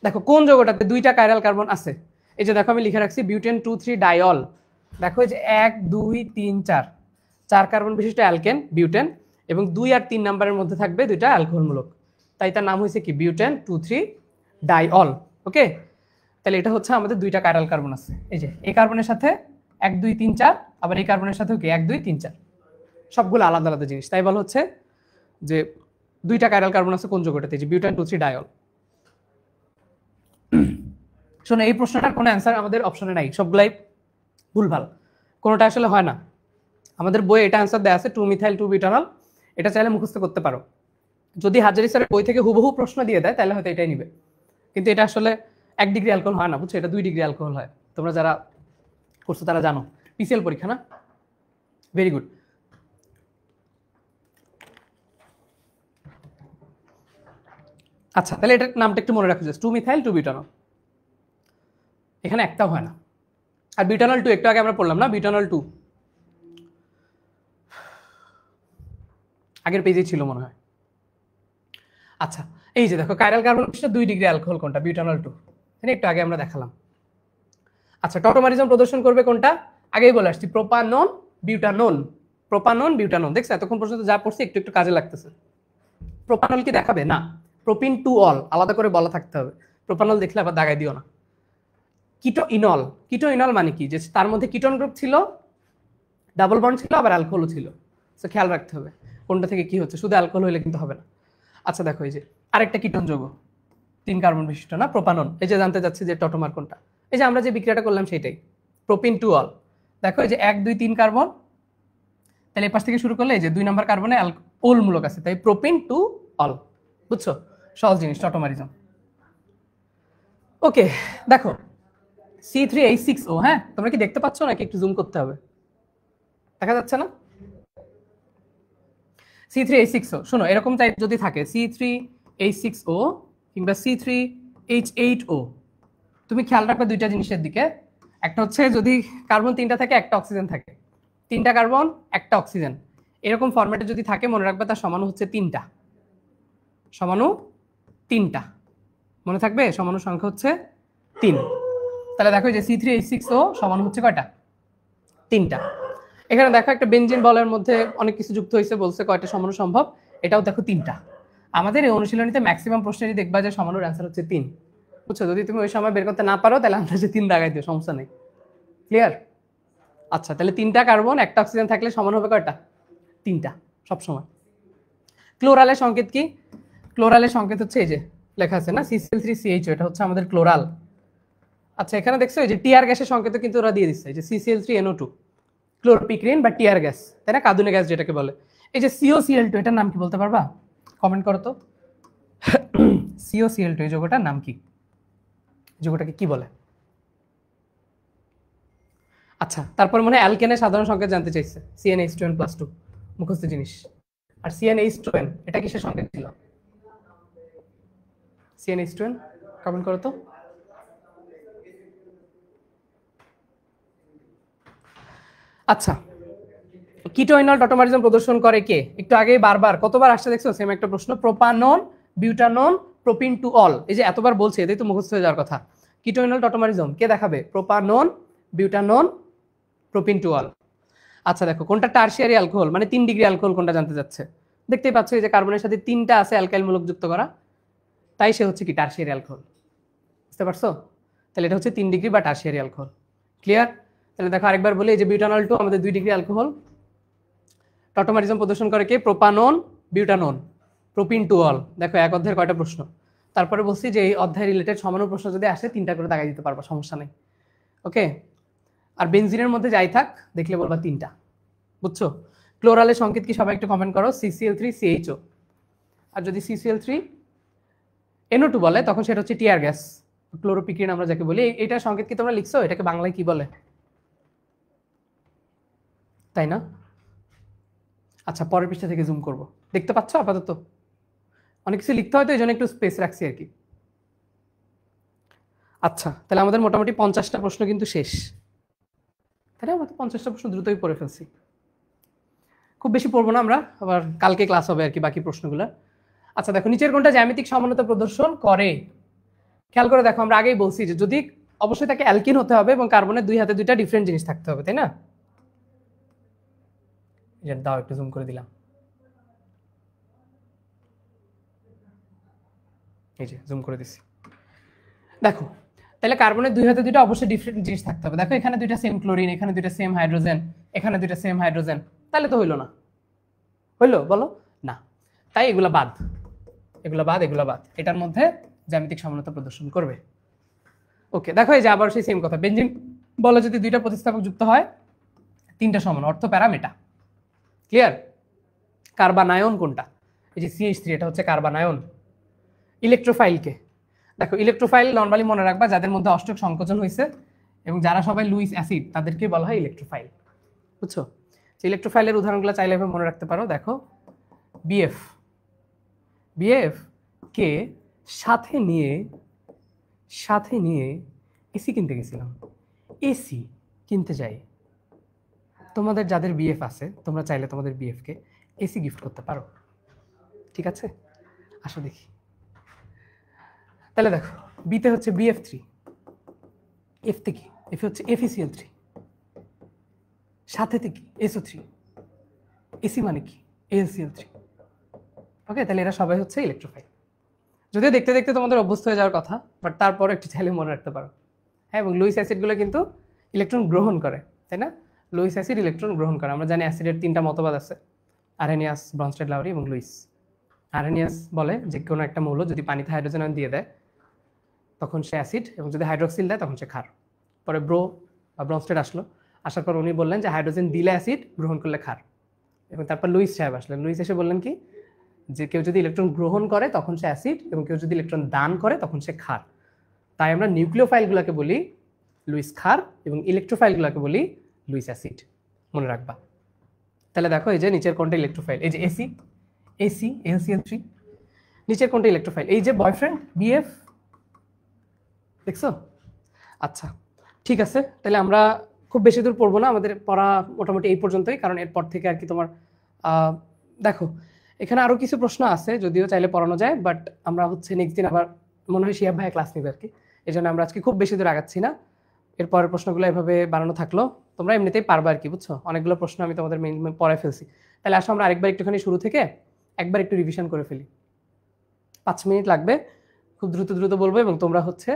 Speaker 1: দেখো কোন যৌগটাতে 2টা কাইরাল কার্বন আছে? এই যে দেখো আমি লিখে রাখছি বিউটেন 2,3 ডাইঅল। দেখো এই যে 1 2 3 4, 4 কার্বন বিশিষ্ট অ্যালকেন বিউটেন, এবং 2 আর 3 নাম্বারের মধ্যে থাকবে 2টা অ্যালকোহলমূলক, তাই তার নাম হয়েছে কি? বিউটেন 2,3 ডাইঅল। ওকে, তাহলে এটা হচ্ছে আমাদের 2টা কাইরাল কার্বন আছে। এই যে এই কার্বনের সাথে 1 2 3 4, আবার এই কার্বনের সাথেও কি 1 2 3 4, সবগুলো আলাদা আলাদা জিনিস। তাই বলা হচ্ছে যে 2টা কাইরাল কার্বন আছে কোন যৌগটাতে? যে বিউটেন 2,3 ডাইঅল। শোনো, এই প্রশ্নটার কোনো অ্যান্সার আমাদের অপশনে নাই, সবগুলাই ভুলভাল, কোনোটা আসলে হয় না। আমাদের বইয়ে এটা অ্যান্সার দেওয়া আছে 2 মিথাইল 2 বিউটানল। এটা চাইলে মুখস্থ করতে পারো। যদি হাজারি স্যারের বই থেকে হুবহু প্রশ্ন দিয়ে দেয় তাহলে হয়তো এটাই নিবে, কিন্তু এটা আসলে 1 ডিগ্রি অ্যালকোহল হয় না, বুঝছো? এটা 2 ডিগ্রি অ্যালকোহল হয়। তোমরা যারা করছো তারা জানো, পিসিএল পরীক্ষা না? Very good. আচ্ছা, তাহলে এটার নামটা একটু মনে রাখো, 2 মিথাইল 2 বিউটানল। এখানে একটাও হয় না। আর বিউটানল 2 একটু আগে আমরা পড়লাম না, বিউটানল 2 আগের পেজেই ছিল মনে হয়। আচ্ছা, এই যে দেখো কাইরাল কার্বন 2 ডিগ্রি অ্যালকোহল কোনটা? বিউটানল 2, একটু আগে আমরা দেখালাম। আচ্ছা, টটোমারিজম প্রদর্শন করবে কোনটা? আগেই বলে আসছি, প্রোপানন বিউটানন, প্রোপানন বিউটানন। দেখছো এতক্ষণ পর্যন্ত যা পড়ছি একটু একটু কাজে লাগতেছে। প্রোপানল কি দেখাবে? না, প্রোপিন টু অল আলাদা করে বলা থাকতে হবে। প্রোপানল দেখলে আবার দাগাই দিও না। কিটোইনল, কিটোইনল মানে কি? যে তার মধ্যে কিটোন গ্রুপ ছিল, ডাবল বন্ড ছিল, আবার অ্যালকোহলও ছিল। তো খেয়াল রাখতে হবে কোনটা থেকে কি হচ্ছে, শুধু অ্যালকোহল হইলে কিন্তু হবে না। আচ্ছা দেখো এই যে আরেকটা কিটোন যৌগ 3 কার্বন বিশিষ্ট না, প্রোপানন। এই যে জানতে চাচ্ছি যে টটোমার কোনটা? এই যে আমরা যে বিক্রিয়াটা করলাম সেটাই, প্রোপিন টু অল। দেখো এই যে 1 2 3 কার্বন, তাহলে এই পাশ থেকে শুরু করলে এই যে 2 নাম্বার কার্বনে ওল মূলক আছে, তাই প্রোপিন টু অল। বুঝছো? সহজ জিনিস, টটোমারিজম। ওকে, দেখো C3H6O। হ্যাঁ, তোমরা কি দেখতে পাচ্ছ নাকি একটু জুম করতে হবে? দেখা যাচ্ছে না? C3H6O, শোনো এরকম টাইপ যদি থাকে C3H6O কিংবা C3H8O, তুমি খেয়াল রাখবে দুইটা জিনিসের দিকে। একটা হচ্ছে যদি কার্বন 3টা থাকে, একটা অক্সিজেন থাকে, 3টা কার্বন 1টা অক্সিজেন, এরকম ফরম্যাটে যদি থাকে মনে রাখবে তার সমাণু হচ্ছে 3টা, সমাণু 3টা, মনে থাকবে সমাণু সংখ্যা হচ্ছে 3। তাহলে দেখো যে C3H6O সমাণু হচ্ছে কয়টা? 3টা। এখানে দেখো একটা বেনজিন বলের মধ্যে অনেক কিছু যুক্ত হয়েছে, বলছে কয়টা সমাণু সম্ভব, এটাও দেখো 3টা। আমাদের এই অনুশীলনীতে ম্যাক্সিমাম প্রশ্নেরই দেখবা যে সমাণুর অ্যান্সার হচ্ছে 3, বুঝছো? যদি তুমি ওই সময় বের করতে না পারো তাহলে আন্দাজে 3 দাগাই দিও, সমস্যা নেই। ক্লিয়ার? আচ্ছা, তাহলে 3টা কার্বন 1টা অক্সিজেন থাকলে সমান হবে কয়টা? 3টা সবসময়। ক্লোরালের সংকেত কি? ক্লোরালের সংকেত হচ্ছে এই যে লেখা আছে না, CCl3CHO, এটা হচ্ছে আমাদের ক্লোরাল। আচ্ছা, এখানে দেখছো এই যে টিয়ার গ্যাসের সংকেত কিন্তু ওরা দিয়ে দিচ্ছে, এই যে CCl3NO2, ক্লোরোপিক্রিন বা টিয়ার গ্যাস, তাই না, কাঁদুনে গ্যাস যেটাকে বলে। এই যে COCl2, এটার নাম কি বলতে পারবা? কমেন্ট করো তো। COCl2 এই যৌগটার নাম কি? যৌগটাকে কি বলে? আচ্ছা, তারপর মনে হয় অ্যালকেনের সাধারণ সংকেত জানতে চাইছে, CnH2n+2, মুখস্থ জিনিস। আর CnH2n এটা কিসের সংকেত ছিল? CnH2n কমেন্ট করো তো। আচ্ছা, কিটোইনল টটোমারিজম প্রদর্শন করে কে? একটু আগে বারবার কতবার আসছে দেখছো সেম একটা প্রশ্ন, propanone, butanone, propene two all, এই যে এতবার বলছে, এটাই তো মুখস্থ হয়ে যাওয়ার কথা। কিটোইনল টটোমারিজম কে দেখাবে? Propanone, butanone, propene two ol. আচ্ছা দেখো, কোনটা টারশিয়ারি অ্যালকোহল, মানে 3 ডিগ্রি অ্যালকোহল, কোনটা জানতে যাচ্ছে। দেখতেই পাচ্ছ এই যে কার্বনের সাথে 3টা আছে অ্যালকাইল মূলক যুক্ত করা, তাই সে হচ্ছে কি টারশিয়ারি অ্যালকোহল। বুঝতে পারছো? তাহলে এটা হচ্ছে 3 ডিগ্রি বা টারশিয়ারি অ্যালকোহল। ক্লিয়ার? তাহলে দেখো আরেকবার বলি, এই যে বিউটানল 2 আমাদের 2 ডিগ্রি অ্যালকোহল। টটোমারিজম প্রদর্শন করে কে? Propanone, butanone, propene two ol. দেখো এক অধ্যায়ের কয়টা প্রশ্ন, তারপরে বলছি যে এই অধ্যায় রিলেটেড সমাণু প্রশ্ন যদি আসে 3টা করে দাগাই দিতে পারবা, সমস্যা নেই। ওকে, আর বেনজিনের মধ্যে যাই থাক দেখলে বলবা 3টা, বুঝছো? ক্লোরালের সংকেত কি সবাই একটু কমেন্ট করো, CCl3CHO। আর যদি CCl3NO2 বলে তখন সেটা হচ্ছে টিয়ার গ্যাস, ক্লোরোপিক্রিন আমরা যাকে বলি। এটার সংকেত কি তোমরা লিখছো? এটাকে বাংলায় কি বলে? তাই না? আচ্ছা, পরের পৃষ্ঠা থেকে জুম করব, দেখতে পাচ্ছ? আপাতত অনেক কিছু লিখতে হয় তো এই জন্য একটু স্পেস রাখছি আর কি। আচ্ছা, তাহলে আমাদের মোটামুটি 50টা প্রশ্ন কিন্তু শেষ, তাই না? আমরা তো 50টা প্রশ্ন দ্রুতই পড়ে ফেলছি। খুব বেশি পড়বো না আমরা, আবার কালকে ক্লাস হবে আর কি বাকি প্রশ্নগুলো। আচ্ছা দেখো, নিচের কোনটা জ্যামিতিক সমানতা প্রদর্শন করে? খেয়াল করে দেখো, আমরা আগেই বলছি যে যদি অবশ্যই তাকে অ্যালকিন হতে হবে এবং কার্বনের 2 হাতে 2টা ডিফারেন্ট জিনিস থাকতে হবে, তাই না? দাও একটু জুম করে দিলাম, এই যে জুম করে দিছি। দেখো তাহলে কার্বনের 2 হাতে 2টা অবশ্যই ডিফারেন্ট জিনিস থাকতে হবে। দেখো এখানে 2টা সেম ক্লোরিন, এখানে 2টা সেম হাইড্রোজেন, এখানে 2টা সেম হাইড্রোজেন, তাহলে তো হইলো না। হইলো বলো? না। তাই এগুলা বাদ, এগুলা বাদ, এগুলা বাদ, এটার মধ্যে জ্যামিতিক সমানতা প্রদর্শন করবে। ওকে, দেখো এই যে আবার সেই সেম কথা, বেনজিন বলে যদি 2টা প্রতিস্থাপক যুক্ত হয় 3টা সমান, অর্থ প্যারামেটা। ক্লিয়ার? কার্বানায়ন কোনটা? এই যে CH3, এটা হচ্ছে কার্বানায়ন। ইলেকট্রোফাইলকে দেখো, ইলেকট্রোফাইল নরমালি মনে রাখবা যাদের মধ্যে অষ্টক সংকোচন হয়েছে এবং যারা সবাই লুইস অ্যাসিড তাদেরকে বলা হয় ইলেকট্রোফাইল, বুঝছো? যে ইলেকট্রোফাইলের উদাহরণগুলো চাইলে মনে রাখতে পারো। দেখো বিএফ কে সাথে নিয়ে এসি কিনতে গেছিলাম, এসি কিনতে যাই। তোমাদের যাদের বিএফ আছে তোমরা চাইলে তোমাদের বিএফকে এসি গিফট করতে পারো, ঠিক আছে? আসো দেখি। তাহলে দেখো বিতে হচ্ছে BF3, এফ থেকে এফ হচ্ছে FeCl3, সাথে থেকে SO3, এসি মানে কি AlCl3। ওকে, তাহলে এরা সবাই হচ্ছে ইলেকট্রোফাইল। যদিও দেখতে দেখতে তোমাদের অভ্যস্ত হয়ে যাওয়ার কথা, বাট তারপর একটু চাইলে মনে রাখতে পারো। হ্যাঁ, এবং লুইস অ্যাসিডগুলো কিন্তু ইলেকট্রন গ্রহণ করে, তাই না? লুইস অ্যাসিড ইলেকট্রন গ্রহণ করে। আমরা জানি অ্যাসিডের 3টা মতবাদ আছে, আরহেনিয়াস, ব্রনস্টেড, লাউরি এবং লুইস। আরহেনিয়াস বলে যে কোনো একটা মৌল যদি পানিতে হাইড্রোজেন আয়ন দিয়ে দেয় তখন সে অ্যাসিড, এবং যদি হাইড্রোক্সিল দেয় তখন সে ক্ষার। পরে ব্রনস্টেড আসলো, আসার পর উনি বললেন যে হাইড্রোজেন দিলে অ্যাসিড, গ্রহণ করলে ক্ষার। এবং তারপর লুইস সাহেব আসলেন, লুইস এসে বললেন কি, যে কেউ যদি ইলেকট্রন গ্রহণ করে তখন সে অ্যাসিড, এবং কেউ যদি ইলেকট্রন দান করে তখন সে ক্ষার। তাই আমরা নিউক্লিওফাইলগুলোকে বলি লুইস ক্ষার এবং ইলেকট্রোফাইলগুলোকে বলি লুইস অ্যাসিড, মনে রাখবা। তাহলে দেখো এই যে নিচের কোনটা ইলেকট্রোফাইল, এই যে এসি AlCl3। নিচের কোনটা ইলেকট্রোফাইল, এই যে বয়ফ্রেন্ড BF, দেখছো? আচ্ছা ঠিক আছে, তাহলে আমরা খুব বেশি দূর পড়বো না, আমাদের পড়া মোটামুটি এই পর্যন্তই, কারণ এরপর থেকে আর কি তোমার দেখো এখানে আরও কিছু প্রশ্ন আছে, যদিও চাইলে পড়ানো যায়, বাট আমরা হচ্ছে নেক্সট দিন আবার মনে হয় শিয়াব ভাইয়া ক্লাস নেবে আর কি, এই জন্য আমরা আজকে খুব বেশি দূর আগাচ্ছি না। এরপরের প্রশ্নগুলো এভাবে বানানো থাকলো, তোমরা এমনিতেই পারবা আর কি, বুঝছো? অনেকগুলো প্রশ্ন আমি তোমাদের পড়ায় ফেলছি। তাহলে আসো আমরা আরেকবার একটুখানি শুরু থেকে একবার একটু রিভিশন করে ফেলি। 5 মিনিট লাগবে, খুব দ্রুত দ্রুত বলবো এবং তোমরা হচ্ছে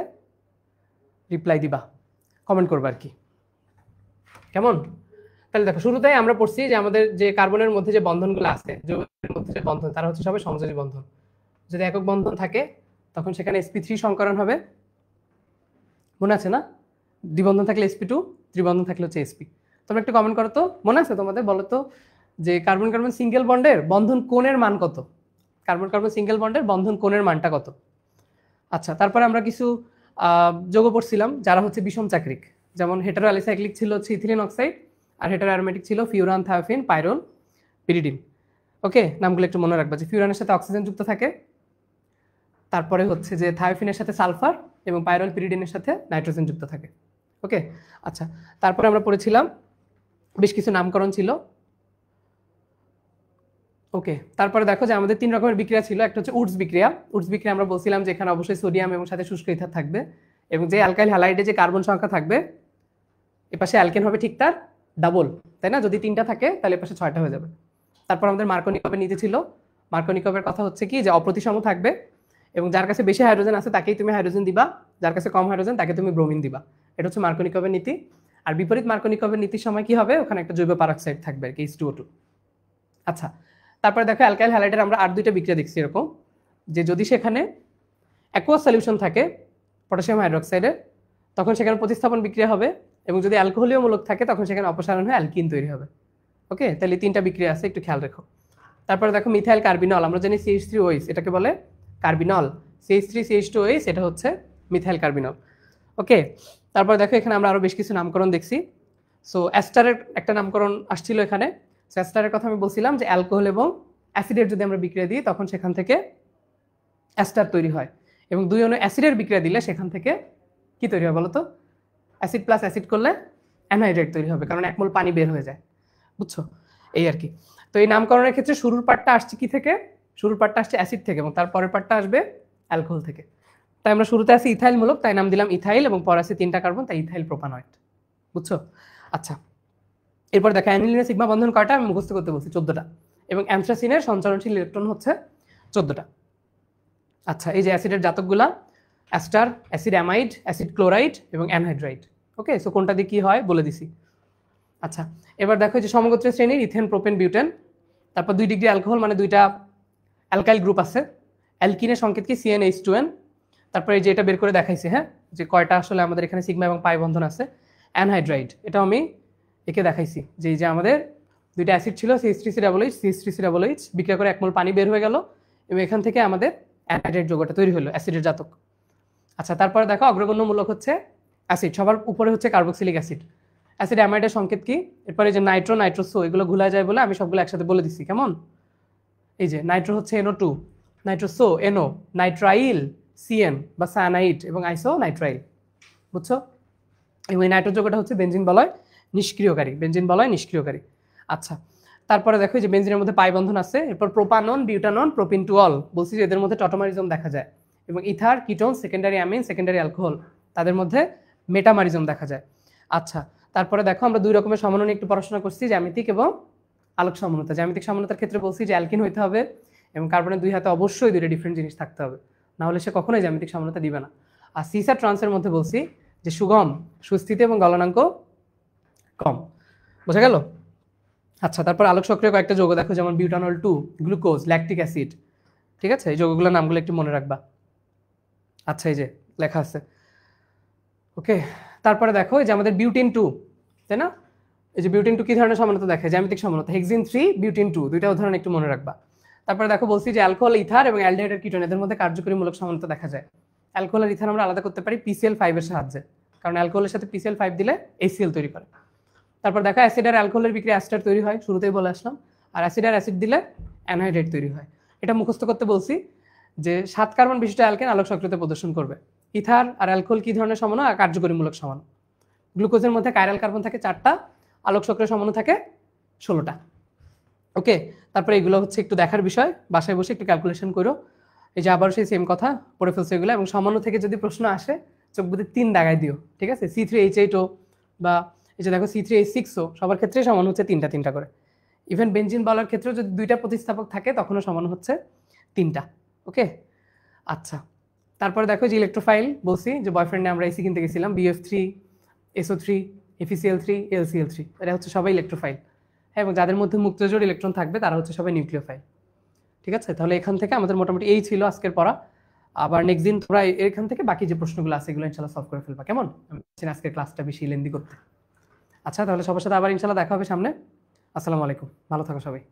Speaker 1: রিপ্লাই দিবা, কমেন্ট করবা আর কি, কেমন? তাহলে দেখো শুরুতেই আমরা পড়ছি যে আমাদের যে কার্বনের মধ্যে যে বন্ধনগুলো আছে, যৌগের মধ্যে যে বন্ধন, তারা হচ্ছে সবাই সমযোজী বন্ধন। যদি একক বন্ধন থাকে তখন সেখানে sp3 সংকরণ হবে, মনে আছে না? দ্বিবন্ধন থাকলে sp2, ত্রিবন্ধন থাকলে হচ্ছে sp। তোমরা একটু কমেন্ট করো তো, মনে আছে তোমাদের? বলো তো যে কার্বন কার্বন সিঙ্গেল বন্ডের বন্ধন কোণের মান কত? কার্বন কার্বন সিঙ্গেল বন্ডের বন্ধন কোণের মানটা কত? আচ্ছা, তারপরে আমরা কিছু যৌগ পড়ছিলাম যারা হচ্ছে বিষম চাকরিক, যেমন হেটারো অ্যালিসাইক্লিক ছিল হচ্ছে ইথিলিন অক্সাইড, আর হেটারো অ্যারোমেটিক ছিল ফিউরান, থায়োফিন, পাইরোল, পিরিডিন। ওকে, নামগুলো একটু মনে রাখবা যে ফিউরানের সাথে অক্সিজেন যুক্ত থাকে, তারপরে হচ্ছে যে থায়োফিনের সাথে সালফার এবং পাইরোল পিরিডিনের সাথে নাইট্রোজেন যুক্ত থাকে। ওকে, আচ্ছা, তারপরে আমরা পড়েছিলাম বেশ কিছু নামকরণ ছিল। ওকে, তারপরে দেখো যে আমাদের 3 রকমের বিক্রিয়া ছিল, একটা হচ্ছে উডস বিক্রিয়া। উডস বিক্রিয়া আমরা বলছিলাম যে এখানে অবশ্যই সোডিয়াম এবং সাথে শুষ্ক ইথার থাকবে, এবং যে অ্যালকাইল হ্যালাইডে যে কার্বন সংখ্যা থাকবে এপাশে অ্যালকেন হবে ঠিক তার ডাবল, তাই না? যদি 3টা থাকে তাহলে এপাশে 6টা হয়ে যাবে। তারপর আমাদের মার্কোনিকভের নীতি ছিল। মার্কোনিকভের কথা হচ্ছে কি যে অপ্রতিসম থাকবে, এবং যার কাছে বেশি হাইড্রোজেন আছে তাকেই তুমি হাইড্রোজেন দিবা, যার কাছে কম হাইড্রোজেন তাকে তুমি ব্রোমিন দিবা। এটা হচ্ছে মার্কোনিকভের নীতি। আর বিপরীত মার্কোনিকভের নীতির সময় কি হবে? ওখানে একটা জৈব পারক্সাইড থাকবে আর কি, H2O2। আচ্ছা, তারপরে দেখো অ্যালকাইল হ্যালাইডের আমরা আর 2টা বিক্রিয়া দেখছি এরকম, যে যদি সেখানে অ্যাকুয়াস সলিউশন থাকে পটাশিয়াম হাইড্রোক্সাইডে তখন সেখানে প্রতিস্থাপন বিক্রিয়া হবে, এবং যদি অ্যালকোহলীয় মূলক থাকে তখন সেখানে অপসারণ হয়ে অ্যালকিন তৈরি হবে। ওকে, তাহলে 3টা বিক্রিয়া আছে, একটু খেয়াল রেখো। তারপরে দেখো মিথাইল কার্বিনল, আমরা জানি CH3OH এটাকে বলে কার্বিনল, CH3CH2OH এটা হচ্ছে মিথাইল কার্বিনল। ওকে, তারপরে দেখো এখানে আমরা আরো বেশ কিছু নামকরণ দেখছি। সো অ্যাস্টারের একটা নামকরণ আসছিল এখানে। সো অ্যাস্টারের কথা আমি বলছিলাম যে অ্যালকোহল এবং অ্যাসিডের যদি আমরা বিক্রিয়া দিই তখন সেখান থেকে অ্যাস্টার তৈরি হয়, এবং 2 অণু অ্যাসিডের বিক্রিয়া দিলে সেখান থেকে কি তৈরি হয় বলো তো? অ্যাসিড প্লাস অ্যাসিড করলে অ্যানহাইড্রেট তৈরি হবে, কারণ 1 মোল পানি বের হয়ে যায়, বুঝছো? এই আর কি। তো এই নামকরণের ক্ষেত্রে শুরুর পার্টটা আসছে কি থেকে? শুরুর পার্টটা আসছে অ্যাসিড থেকে, এবং তারপরের পার্টটা আসবে অ্যালকোহল থেকে। তাই আমরা শুরুতে আসি ইথাইল মূলক, তাই নাম দিলাম ইথাইল, এবং পরে আছে 3টা কার্বন, তাই ইথাইল প্রোপানয়েড, বুঝছো? আচ্ছা, এরপর দেখা অ্যানিলিনের সিগমা বন্ধন কয়টা আমি মুখস্থ করতে বলছি, 14টা, এবং অ্যানথ্রাসিনের সঞ্চারণশীল ইলেকট্রন হচ্ছে 14টা। আচ্ছা, এই যে অ্যাসিডের জাতকগুলা ester, acid amide, acid chloride এবং অ্যানহাইড্রাইড। ওকে, সো কোনটা দিয়ে কি হয় বলে দিছি। আচ্ছা, এবার দেখো যে সমগোত্রীয় শ্রেণীর ইথেন, প্রোপেন, বিউটেন, তারপর 2 ডিগ্রি অ্যালকোহল মানে 2টা অ্যালকাইল গ্রুপ আছে, অ্যালকিনের সংকেত কি CnH2n। তারপরে এই যে এটা বের করে দেখাইছি, হ্যাঁ, যে কয়টা আসলে আমাদের এখানে সিগমা এবং পাই বন্ধন আছে। অ্যানহাইড্রাইড, এটাও আমি একে দেখাইছি, যে এই যে আমাদের 2টা অ্যাসিড ছিল CH3COOH, CH3COOH বিক্রিয়া করে 1 মোল পানি বের হয়ে গেল, এবং এখান থেকে আমাদের অ্যানহাইড্রাইড যৌগটা তৈরি হলো, অ্যাসিডের জাতক। আচ্ছা, তারপরে দেখো অগ্রগণ্য মূলক হচ্ছে অ্যাসিড, সবার উপরে হচ্ছে কার্বক্সিলিক অ্যাসিড। অ্যাসিড অ্যামাইডের সংকেত কি? এরপরে যে নাইট্রো, নাইট্রোসো এগুলো ভুলা যায় বলে আমি সবগুলো একসাথে বলে দিচ্ছি, কেমন? এই যে নাইট্রো হচ্ছে NO2, nitroso NO, nitrile CN বা সায়ানাইড, এবং আইসো নাইট্রাইল, বুঝছো? এবং এই নাইট্রো যৌগটা হচ্ছে বেনজিন বলয় নিষ্ক্রিয়কারী, বেনজিন বলয় নিষ্ক্রিয়কারী। আচ্ছা, তারপরে দেখো যে বেনজিনের মধ্যে পাই বন্ধন আছে, এরপর propanone, butanone, propene two all, বলছি যে এদের মধ্যে টটোমারিজম দেখা যায়, এবং ether, ketone, secondary amine, secondary alcohol, তাদের মধ্যে মেটামারিজম দেখা যায়। আচ্ছা, তারপরে দেখো আমরা 2 রকমের সমন্বয় নিয়ে একটু পড়াশোনা করছি, জ্যামিতিক এবং আলোক সমন্বয়তা। জ্যামিতিক সমন্বয়তার ক্ষেত্রে বলছি যে অ্যালকিন হইতে হবে, এবং কার্বনের 2 হাতে অবশ্যই 2টা ডিফারেন্ট জিনিস থাকতে হবে, না হলে সে কখনোই জ্যামিতিক সমন্বয়তা দিবে না। আর সিসা ট্রান্সের মধ্যে বলছি যে সুগম, সুস্থিতি এবং গলনাঙ্ক কম, বোঝা গেল? আচ্ছা, তারপর আলোক সক্রিয় কয়েকটা যৌগ দেখো, যেমন বিউটানল 2, গ্লুকোজ, ল্যাকটিক অ্যাসিড, ঠিক আছে? এই যৌগগুলোর নামগুলো একটু মনে রাখবা। আচ্ছা, এই যে লেখা আছে। ওকে, তারপরে দেখো এই যে আমাদের বিউটিন 2, তাই না? এই যে বিউটিন 2 কি ধরনের সমন্বয়তা দেখে? জ্যামিতিক সমন্বয়তা, হেক্সিন 3, বিউটিন 2, 2টা উদাহরণ একটু মনে রাখবা। তারপরে দেখো বলছি যে অ্যালকোহল, ইথার এবং অ্যালডিহাইড আর কিটোন এদের মধ্যে কার্যকরী মূলক সমন্বয়তা দেখা যায়। অ্যালকোহল আর ইথার আমরা আলাদা করতে পারি PCl5 এর সাহায্যে, কারণ অ্যালকোহলের সাথে PCl5 দিলে HCl তৈরি করে। তারপর দেখো অ্যাসিড আর অ্যালকোহলের বিক্রিয়া অ্যাস্টার তৈরি হয়, শুরুতেই বলে আসলাম, আর অ্যাসিড আর অ্যাসিড দিলে অ্যানহাইড্রেট তৈরি হয়। এটা মুখস্থ করতে বলছি যে 7 কার্বন বিশিষ্ট অ্যালকেন আলোক সক্রিয়তা প্রদর্শন করবে। ইথার আর অ্যালকোহল কি ধরনের সমাণু? আর কার্যকরীমূলক সমাণু। গ্লুকোজের মধ্যে কাইরাল কার্বন থাকে 4টা, আলোক চক্রের সমাণু থাকে 16টা। ওকে, তারপরে এগুলো হচ্ছে একটু দেখার বিষয়, বাসায় বসে একটু ক্যালকুলেশন করো। এই যে আবার সেই সেম কথা পড়ে ফেলছে এগুলো, এবং সমাণু থেকে যদি প্রশ্ন আসে চোখ বুঝে 3 দাগায় দিও, ঠিক আছে? C3H8O বা এই যে দেখো C3H6O, সবার ক্ষেত্রে সমান হচ্ছে 3টা করে। ইভেন বেঞ্জিন বলার ক্ষেত্রেও যদি 2টা প্রতিস্থাপক থাকে তখনও সমান হচ্ছে 3টা। ওকে, আচ্ছা। তারপরে দেখো যে ইলেকট্রোফাইল বলছি, যে বয়ফ্রেন্ডে আমরা এসি কিনতে গেছিলাম, BF3, SO3, FeCl3, LCl3, এরা হচ্ছে সবাই ইলেকট্রোফাইল। হ্যাঁ, এবং যাদের মধ্যে মুক্তজোড় ইলেকট্রন থাকবে তারা হচ্ছে সবাই নিউক্লিওফাইল। ঠিক আছে, তাহলে এখান থেকে আমাদের মোটামুটি এই ছিল আজকের পড়া। আবার নেক্সট দিন তোমরা এখান থেকে বাকি যে প্রশ্নগুলো আছে এগুলো ইনশাল্লাহ সলভ করে ফেলবা, কেমন? আমি চাচ্ছি না আজকের ক্লাসটা বেশি লেন্দি করতে। আচ্ছা, তাহলে সবার সাথে আবার ইনশাল্লাহ দেখা হবে সামনে। আসসালামু আলাইকুম, ভালো থাকো সবাই।